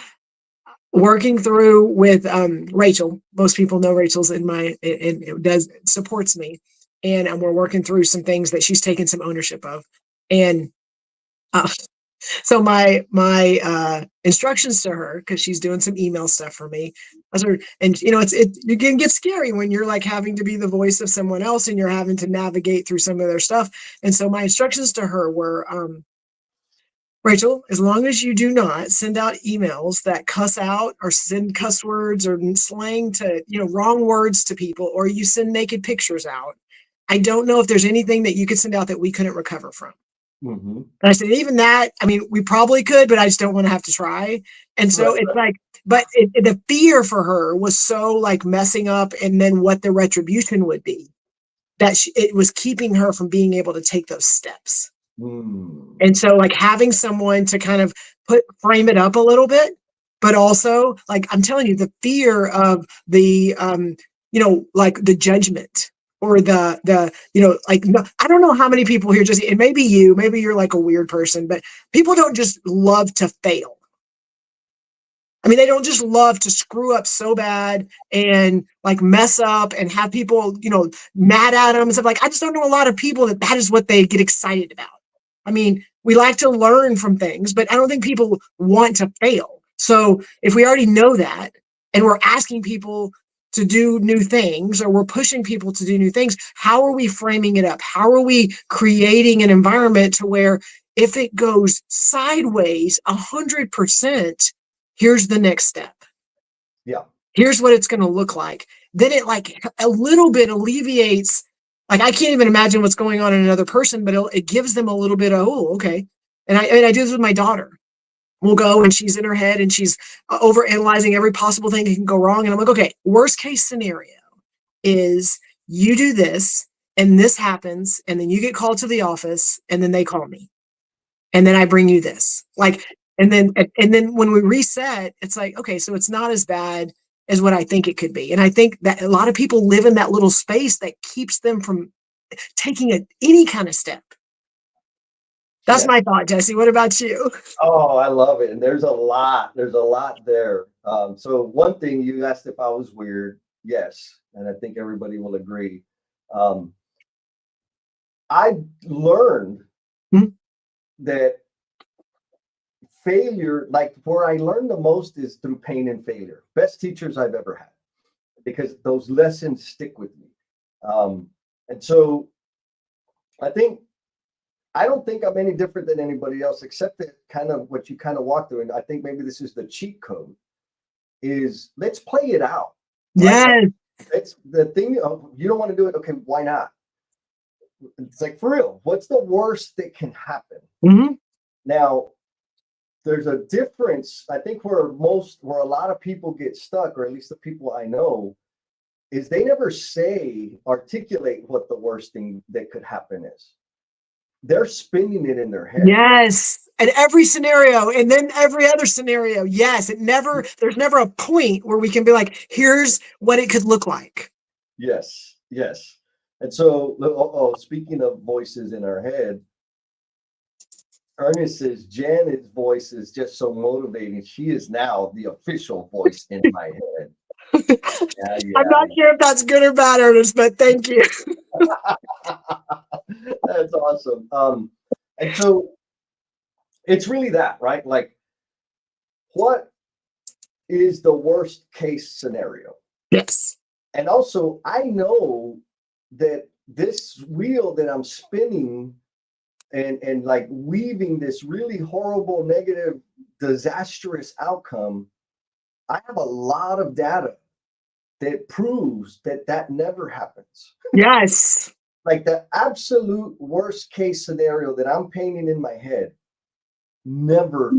working through with Rachel, most people know Rachel's in my it does supports me, and we're working through some things that she's taken some ownership of. And uh, so my instructions to her, because she's doing some email stuff for me, and you can get scary when you're like having to be the voice of someone else and you're having to navigate through some of their stuff. And so my instructions to her were, Rachel, as long as you do not send out emails that cuss out or send cuss words or slang to, wrong words to people, or you send naked pictures out, I don't know if there's anything that you could send out that we couldn't recover from. Mm-hmm. And I said, even that, I mean, we probably could, but I just don't want to have to try. And so it's like, but the fear for her was so like messing up and then what the retribution would be, that it was keeping her from being able to take those steps. And so like having someone to kind of frame it up a little bit, but also like, I'm telling you, the fear of the, like the judgment or like, no, I don't know how many people here just, and maybe you're like a weird person, but people don't just love to fail. I mean, they don't just love to screw up so bad and like mess up and have people, mad at them and stuff. Like, I just don't know a lot of people that is what they get excited about. I mean, we like to learn from things, but I don't think people want to fail. So if we already know that and we're asking people to do new things, or we're pushing people to do new things, how are we framing it up? How are we creating an environment to where if it goes sideways 100%, here's the next step. Yeah. Here's what it's going to look like. Then it like a little bit alleviates, like I can't even imagine what's going on in another person, but it gives them a little bit of, oh, okay. And I do this with my daughter. We'll go and she's in her head and she's over analyzing every possible thing that can go wrong. And I'm like, okay, worst case scenario is you do this and this happens, and then you get called to the office and then they call me. And then I bring you this. Like, and then when we reset, it's like, okay, so it's not as bad as what I think it could be. And I think that a lot of people live in that little space that keeps them from taking any kind of step. That's my thought, Jesse. What about you? Oh, I love it. And there's a lot there. So one thing, you asked if I was weird. Yes. And I think everybody will agree. I learned that failure, like where I learned the most is through pain and failure. Best teachers I've ever had, because those lessons stick with me. And so I don't think I'm any different than anybody else, except that kind of what you kind of walked through. And I think maybe this is the cheat code, is let's play it out. Yes. Right? It's the thing. You don't want to do it. Okay, why not? It's like, for real, what's the worst that can happen? Mm-hmm. Now, there's a difference. I think where a lot of people get stuck, or at least the people I know, is they never articulate what the worst thing that could happen is. they're spinning it in their head. Yes. And every scenario, and then every other scenario. Yes. There's never a point where we can be like, here's what it could look like. Yes. Yes. And so, speaking of voices in our head, Ernest says Janet's voice is just so motivating. She is now the official voice in my head. Yeah. I'm not sure if that's good or bad, Ernest, but thank you. That's awesome. And so it's really that, right? Like, what is the worst case scenario? Yes. And also, I know that this wheel that I'm spinning and like weaving this really horrible, negative, disastrous outcome, I have a lot of data that proves that that never happens. Yes. Like the absolute worst case scenario that I'm painting in my head never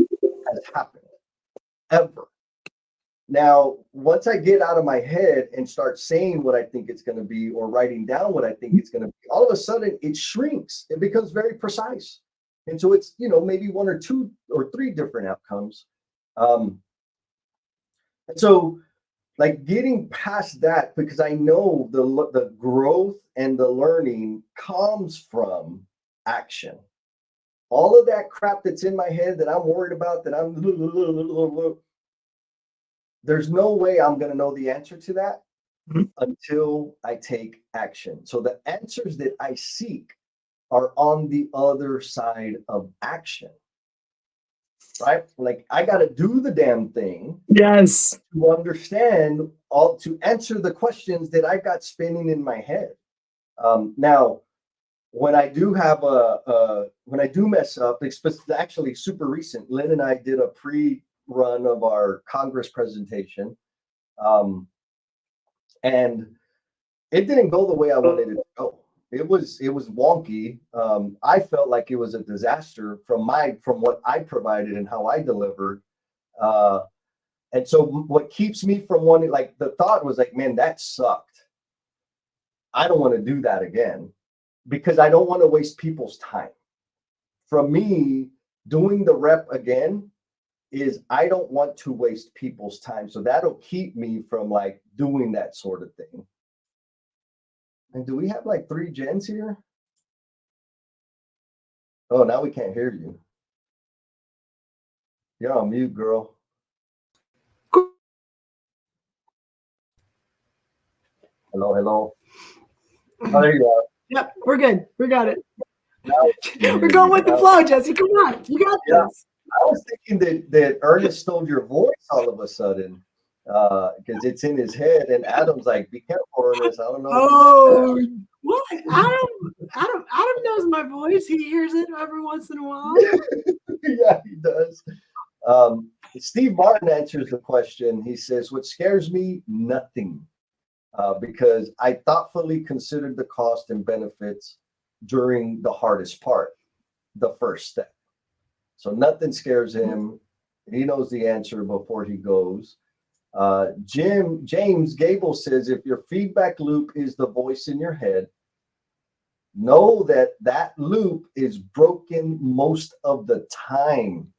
has happened, ever. Now, once I get out of my head and start saying what I think it's going to be or writing down what I think it's going to be, all of a sudden it shrinks. It becomes very precise. And so it's, maybe one or two or three different outcomes. And so like getting past that, because I know the growth and the learning comes from action. All of that crap that's in my head that I'm worried about, that there's no way I'm going to know the answer to that until I take action. So the answers that I seek are on the other side of action, right? Like I got to do the damn thing. Yes. To understand to answer the questions that I got spinning in my head. Now, when I do when I do mess up, it's actually super recent. Lynn and I did a pre-run of our Congress presentation, and it didn't go the way I wanted it to go. It was wonky. I felt like it was a disaster from what I provided and how I delivered. And so what keeps me from wanting, like the thought was like, man, that sucked. I don't want to do that again because I don't want to waste people's time. For me, doing the rep again is I don't want to waste people's time. So that'll keep me from like doing that sort of thing. And do we have like 3 gens here? Oh, now we can't hear you. You're on mute, girl. Hello. Oh, there you are. Yep, we're good. We got it. We're going with the flow, Jesse. Come on, you got this. I was thinking that Ernest stole your voice all of a sudden because it's in his head, and Adam's like, "Be careful, Ernest. I don't know." Oh, what? Adam knows my voice. He hears it every once in a while. Yeah, he does. Steve Martin answers the question. He says, "What scares me? Nothing. Because I thoughtfully considered the cost and benefits during the hardest part, the first step. So nothing scares him. He knows the answer before he goes." James Gable says, if your feedback loop is the voice in your head, know that loop is broken most of the time.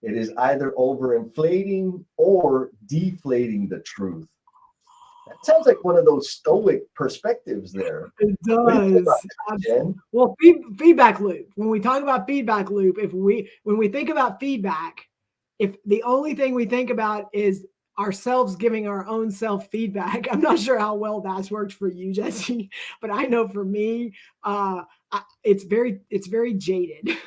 It is either overinflating or deflating the truth. That sounds like one of those stoic perspectives there. It does. Well, feedback loop. When we talk about feedback loop, when we think about feedback, if the only thing we think about is ourselves giving our own self feedback, I'm not sure how well that's worked for you, Jesse, but I know for me, it's very jaded.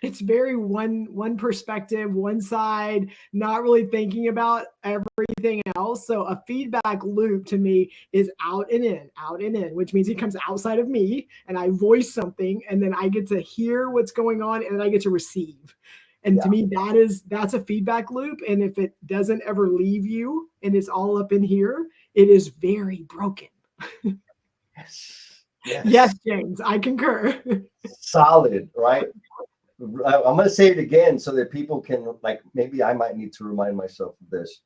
It's very one perspective, one side, not really thinking about everything else. So a feedback loop to me is out and in, which means it comes outside of me and I voice something and then I get to hear what's going on and then I get to receive. And to me, that's a feedback loop. And if it doesn't ever leave you and it's all up in here, it is very broken. Yes, James, I concur. Solid, right? I'm going to say it again so that people can, like, maybe I might need to remind myself of this.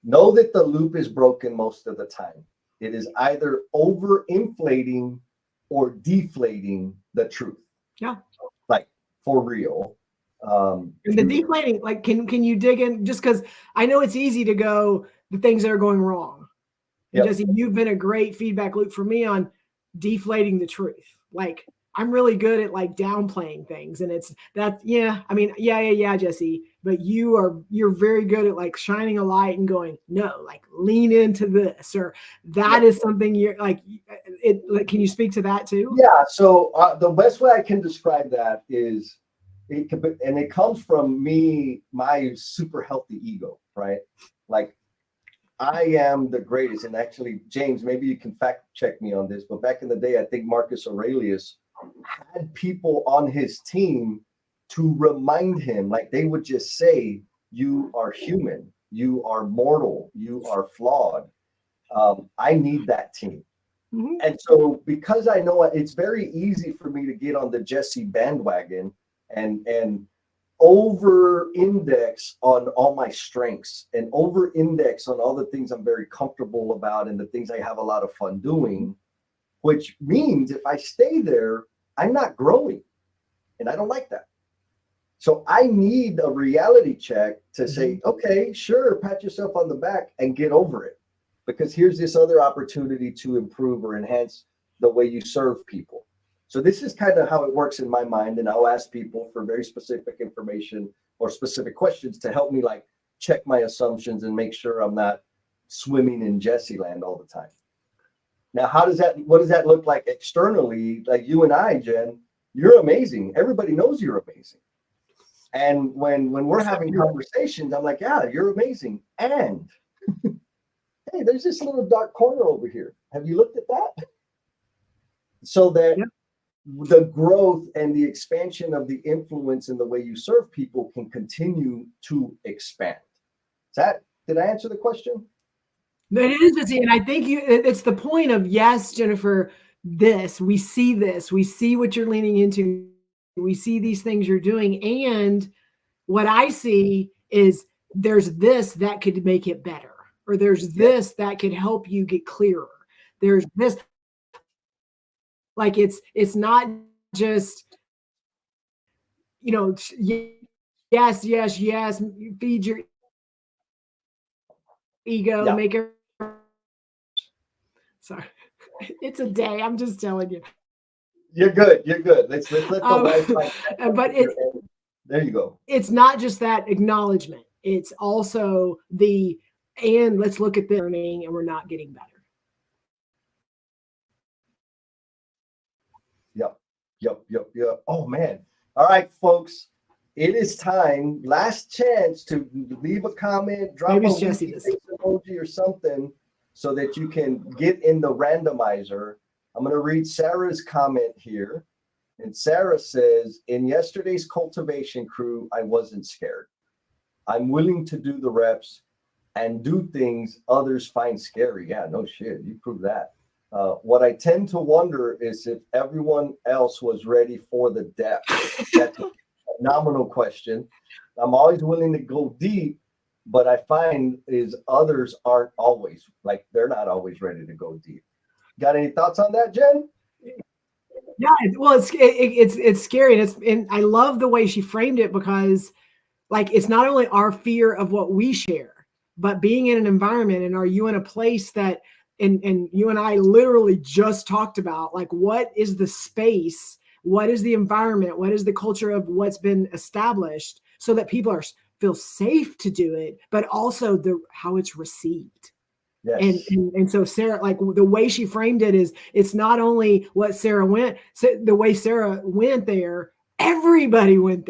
Know that the loop is broken most of the time. It is either overinflating or deflating the truth. Yeah. like for real. And the deflating, like, can you dig in? Just because I know it's easy to go the things that are going wrong. And Yep. Jesse, you've been a great feedback loop for me on deflating the truth. Like, I'm really good at like downplaying things, and it's that. Yeah, I mean, yeah, Jesse. But you're very good at like shining a light and going, no, like lean into this, or that is something you're like. It. Like, can you speak to that too? Yeah. So the best way I can describe that is, it comes from me, my super healthy ego, right? Like, I am the greatest. And actually, James, maybe you can fact check me on this, but back in the day, I think Marcus Aurelius had people on his team to remind him, like they would just say, you are human, you are mortal, you are flawed. I need that team. Mm-hmm. And so, because I know it's very easy for me to get on the Jesse bandwagon and over index on all my strengths and over index on all the things I'm very comfortable about and the things I have a lot of fun doing, which means if I stay there, I'm not growing. And I don't like that. So I need a reality check to say, okay, sure, pat yourself on the back and get over it. Because here's this other opportunity to improve or enhance the way you serve people. So this is kind of how it works in my mind. And I'll ask people for very specific information or specific questions to help me like check my assumptions and make sure I'm not swimming in Jesse land all the time. Now, what does that look like externally? Like you and I, Jen, you're amazing. Everybody knows you're amazing. And when we're having conversations, I'm like, yeah, you're amazing. And hey, there's this little dark corner over here. Have you looked at that? So that the growth and the expansion of the influence in the way you serve people can continue to expand. Did I answer the question? It is, Jesse, and I think it's the point of, yes, Jennifer, we see what you're leaning into. We see these things you're doing. And what I see is there's this that could make it better, or there's this that could help you get clearer. There's this, like, it's not just, yes, feed your ego, make it. Sorry. It's a day. I'm just telling you. You're good. Let's let the Wi-Fi. But there you go. It's not just that acknowledgement. It's also and let's look at the learning, and we're not getting better. Yep. Oh man. All right, folks. It is time. Last chance to leave a comment, drop a emoji or something so that you can get in the randomizer. I'm going to read Sarah's comment here. And Sarah says, in yesterday's cultivation crew, I wasn't scared. I'm willing to do the reps and do things others find scary. Yeah, no shit. You prove that. What I tend to wonder is if everyone else was ready for the depth. That's a phenomenal question. I'm always willing to go deep, but I find is others aren't always, like they're not always ready to go deep. Got any thoughts on that, Jen? Yeah, well, it's scary, and I love the way she framed it, because like it's not only our fear of what we share, but being in an environment, and are you in a place that, and you and I literally just talked about, like, what is the space, what is the environment, what is the culture of what's been established, so that people feel safe to do it, but also how it's received. Yes. And so Sarah, like the way she framed it is, it's not only what the way Sarah went there, everybody went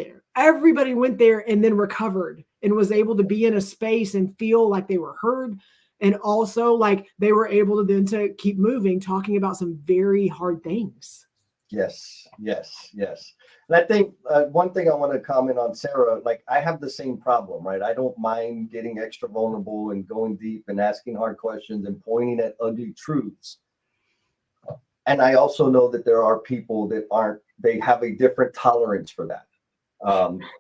there and then recovered and was able to be in a space and feel like they were heard. And also like they were able to keep moving, talking about some very hard things. Yes. And I think one thing I want to comment on, Sarah, like I have the same problem, right? I don't mind getting extra vulnerable and going deep and asking hard questions and pointing at ugly truths. And I also know that there are people that they have a different tolerance for that.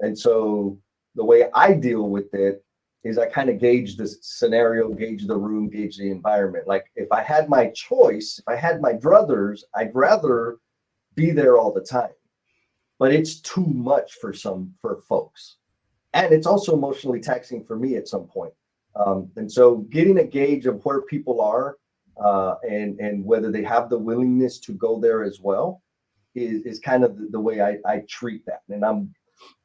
And so the way I deal with it is I kind of gauge the scenario, gauge the room, gauge the environment. Like if I had my choice, if I had my druthers, I'd rather be there all the time. but it's too much for folks. And it's also emotionally taxing for me at some point. And so getting a gauge of where people are and whether they have the willingness to go there as well is kind of the way I treat that. And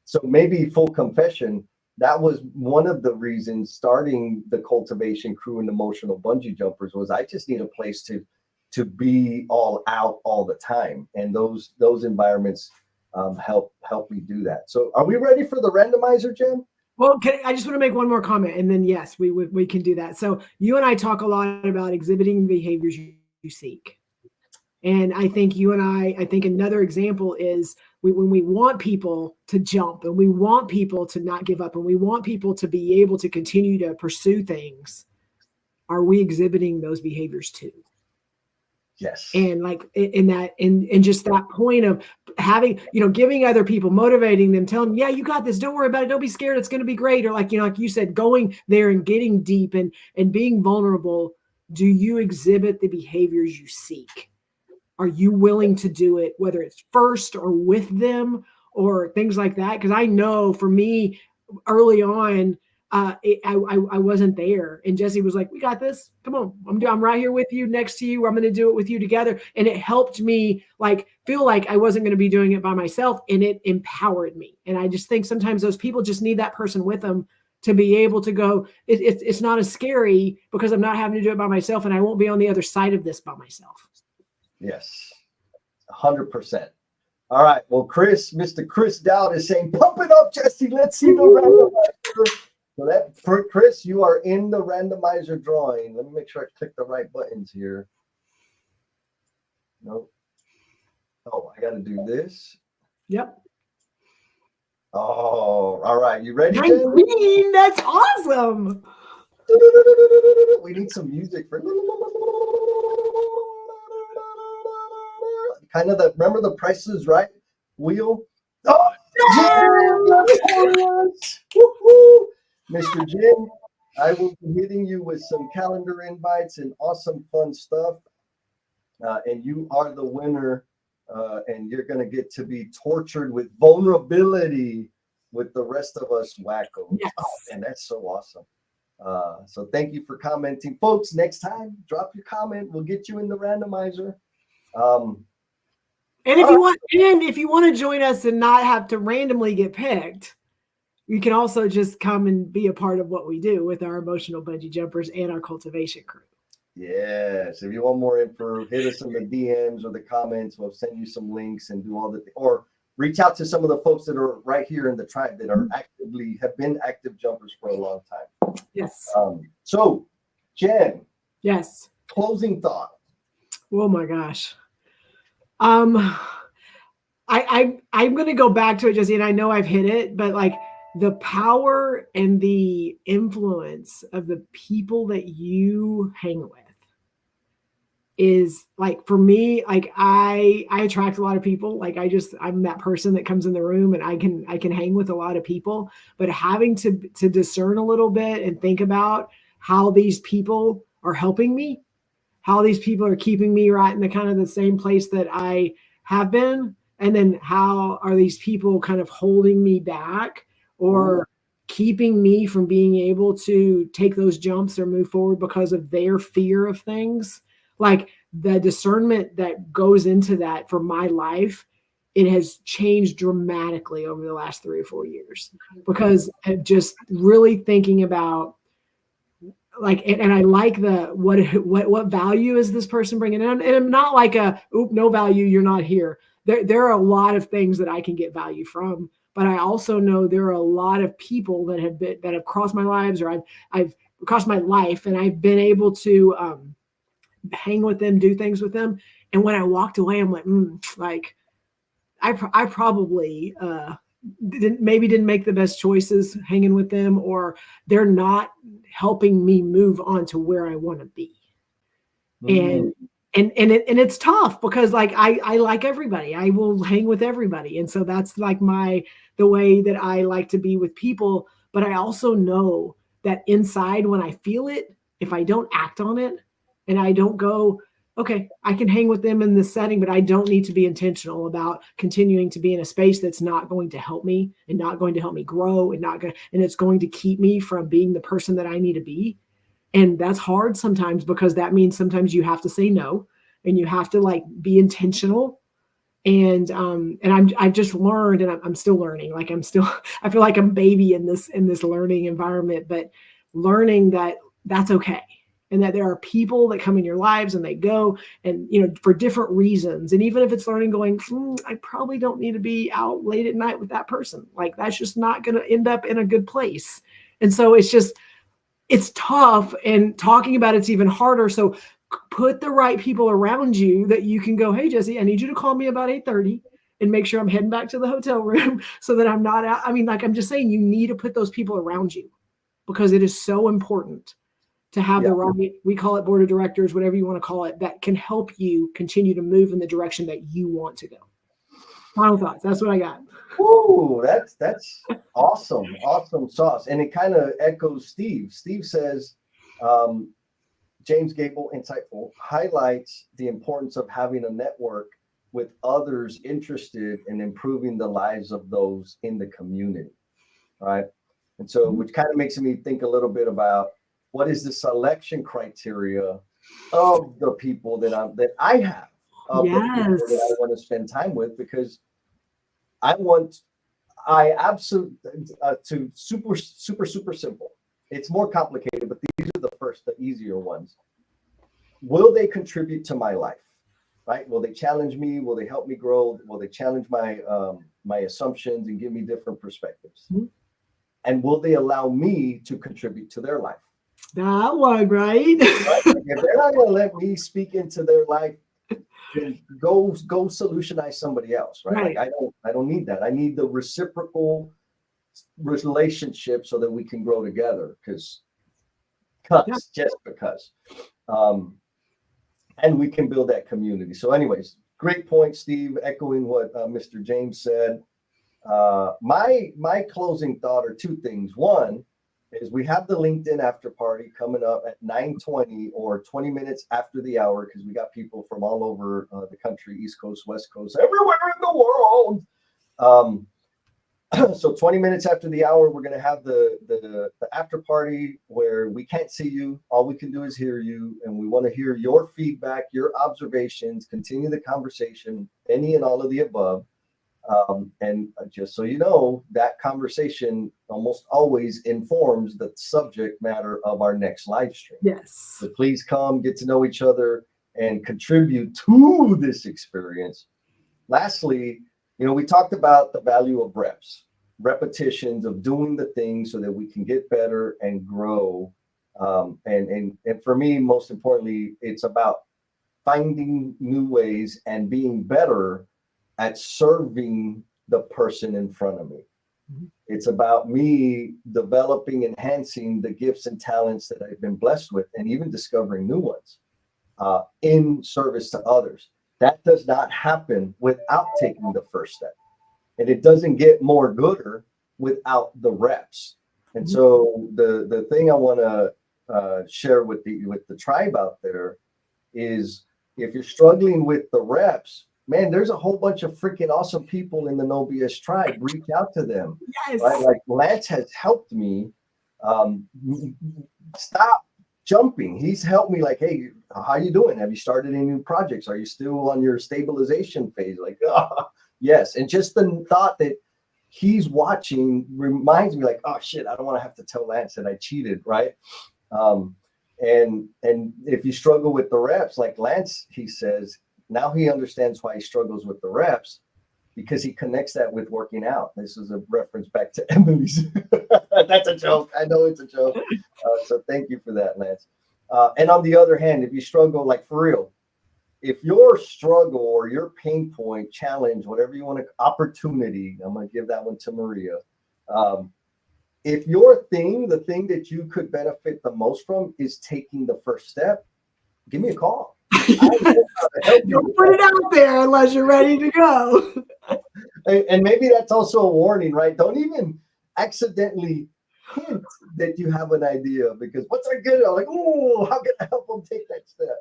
so maybe full confession, that was one of the reasons starting the cultivation crew and emotional bungee jumpers was I just need a place to be all out all the time. And those environments help me do that. So are we ready for the randomizer, Jen? Well, I just want to make one more comment, and then yes, we can do that. So you and I talk a lot about exhibiting behaviors you seek. And I think I think another example is when we want people to jump and we want people to not give up and we want people to be able to continue to pursue things, are we exhibiting those behaviors too? Yes. And like in just that point of having, giving other people, motivating them, telling them, yeah, you got this. Don't worry about it. Don't be scared. It's going to be great. Or like you said, going there and getting deep and being vulnerable. Do you exhibit the behaviors you seek? Are you willing to do it, whether it's first or with them or things like that? Because I know for me early on, I wasn't there. And Jesse was like, we got this. Come on. I'm right here with you, next to you. I'm going to do it with you together. And it helped me feel like I wasn't going to be doing it by myself. And it empowered me. And I just think sometimes those people just need that person with them to be able to go, it's not as scary because I'm not having to do it by myself. And I won't be on the other side of this by myself. Yes, 100%. All right. Well, Mr. Chris Dowd is saying, pump it up, Jesse. Let's see the randomizer. So for Chris, you are in the randomizer drawing. Let me make sure I click the right buttons here. Nope. Oh, I got to do this. Yep. Oh, all right. You ready, Jen? That's awesome. We need some music for kind of remember the Price is Right wheel? Oh, Jen! Mr. Jim, I will be hitting you with some calendar invites and awesome fun stuff. And you are the winner. And you're going to get to be tortured with vulnerability with the rest of us wackos. Yes. Oh, and that's so awesome. So thank you for commenting. Folks, next time, drop your comment. We'll get you in the randomizer. And if you want to join us and not have to randomly get picked, you can also just come and be a part of what we do with our emotional bungee jumpers and our cultivation crew. Yes. If you want more info, hit us in the DMs or the comments. We'll send you some links and do all or reach out to some of the folks that are right here in the tribe that are have been active jumpers for a long time. Yes. So, Jen. Yes. Closing thought. Oh my gosh. I'm going to go back to it, Jesse, and I know I've hit it, but the power and the influence of the people that you hang with is for me, I attract a lot of people. I'm that person that comes in the room and I can hang with a lot of people, but having to discern a little bit and think about how these people are helping me, how these people are keeping me right in the kind of the same place that I have been. And then how are these people kind of holding me back or keeping me from being able to take those jumps or move forward because of their fear of things. The discernment that goes into that for my life, it has changed dramatically over the last 3 or 4 years because of just really thinking about and I like what value is this person bringing in? And I'm not no value, you're not here. There are a lot of things that I can get value from, but I also know there are a lot of people that have crossed my lives or I've crossed my life and I've been able to hang with them, do things with them. And when I walked away, I'm I probably didn't make the best choices hanging with them, or they're not helping me move on to where I want to be. And it's tough because I like everybody. I will hang with everybody. And so that's the way that I like to be with people. But I also know that inside when I feel it, if I don't act on it and I don't go okay, I can hang with them in this setting, but I don't need to be intentional about continuing to be in a space that's not going to help me and not going to help me grow and it's going to keep me from being the person that I need to be. And that's hard sometimes because that means sometimes you have to say no and you have to like be intentional. And I've just learned, and I'm still learning. Like I feel like I'm a baby in this learning environment, but learning that that's okay. And that there are people that come in your lives and they go and, for different reasons. And even if it's learning going, I probably don't need to be out late at night with that person. Like that's just not going to end up in a good place. And so it's tough, and talking about it's even harder. So put the right people around you that you can go, hey, Jesse, I need you to call me about 8:30 and make sure I'm heading back to the hotel room so that I'm not out. I mean, like I'm just saying, you need to put those people around you because it is so important to have the right, we call it board of directors, whatever you want to call it, that can help you continue to move in the direction that you want to go. Final thoughts. That's what I got. Ooh, that's awesome. Awesome sauce. And it kind of echoes Steve. Steve says, James Gable, insightful, highlights the importance of having a network with others interested in improving the lives of those in the community. Right. And so, which kind of makes me think a little bit about what is the selection criteria of the people that I have, of the people that I want to spend time with, because I absolutely, to super simple. It's more complicated, but these are the easier ones. Will they contribute to my life? Right? Will they challenge me? Will they help me grow? Will they challenge my assumptions and give me different perspectives? Mm-hmm. And will they allow me to contribute to their life? That one, right? Right? Like if they're not going to let me speak into their life, then go solutionize somebody else, right? Like I don't need that. I need the reciprocal relationship so that we can grow together. Just because. And we can build that community. So, anyways, great point, Steve. Echoing what Mr. James said. My closing thought are two things. One is we have the LinkedIn after party coming up at 9:20 or 20 minutes after the hour, because we got people from all over the country, East Coast, West Coast, everywhere in the world. So 20 minutes after the hour, we're going to have the after party where we can't see you. All we can do is hear you. And we want to hear your feedback, your observations, continue the conversation, any and all of the above. And just so you know, that conversation almost always informs the subject matter of our next live stream. Yes. So please come, get to know each other, and contribute to this experience. Lastly, we talked about the value of repetitions of doing the things so that we can get better and grow. And for me, most importantly, it's about finding new ways and being better at serving the person in front of me. Mm-hmm. It's about me developing, enhancing the gifts and talents that I've been blessed with, and even discovering new ones in service to others. That does not happen without taking the first step. And it doesn't get more gooder without the reps. And so the thing I want to share with the tribe out there is, if you're struggling with the reps, man, there's a whole bunch of freaking awesome people in the NoBS tribe. Reach out to them. Yes. Right? Like Lance has helped me stop jumping. He's helped me like, hey, how you doing? Have you started any new projects? Are you still on your stabilization phase? Like, yes. And just the thought that he's watching reminds me like, oh shit, I don't want to have to tell Lance that I cheated, right? And if you struggle with the reps, like Lance, he says, now he understands why he struggles with the reps, because he connects that with working out. This is a reference back to Emily's. That's a joke. I know it's a joke. So thank you for that, Lance. And on the other hand, if you struggle, like for real, if your struggle or your pain point, challenge, whatever you want to, opportunity, I'm going to give that one to Maria. If your thing, the thing that you could benefit the most from is taking the first step, give me a call. Don't put it out there unless you're ready to go. And maybe that's also a warning, right? Don't even accidentally hint that you have an idea, because once I get it, I'm like, oh, how can I help them take that step?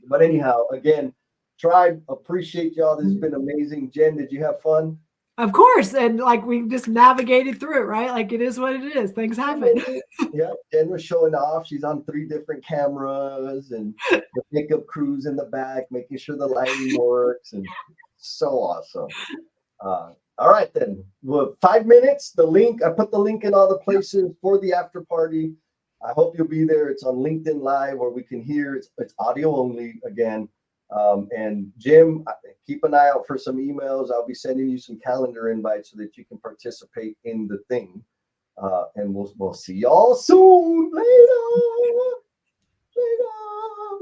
But anyhow, again, Tribe, appreciate y'all. This has been amazing. Jen, did you have fun? Of course. And like we just navigated through it, right? Like it is what it is. Things happen. Yeah, Jen was showing off. She's on 3 different cameras and the makeup crew's in the back, making sure the lighting works, and so awesome. All right, then. Well, 5 minutes. The link, I put the link in all the places for the after party. I hope you'll be there. It's on LinkedIn Live where we can hear. It's audio only again. And Jim, keep an eye out for some emails. I'll be sending you some calendar invites so that you can participate in the thing. And we'll see y'all soon. Later.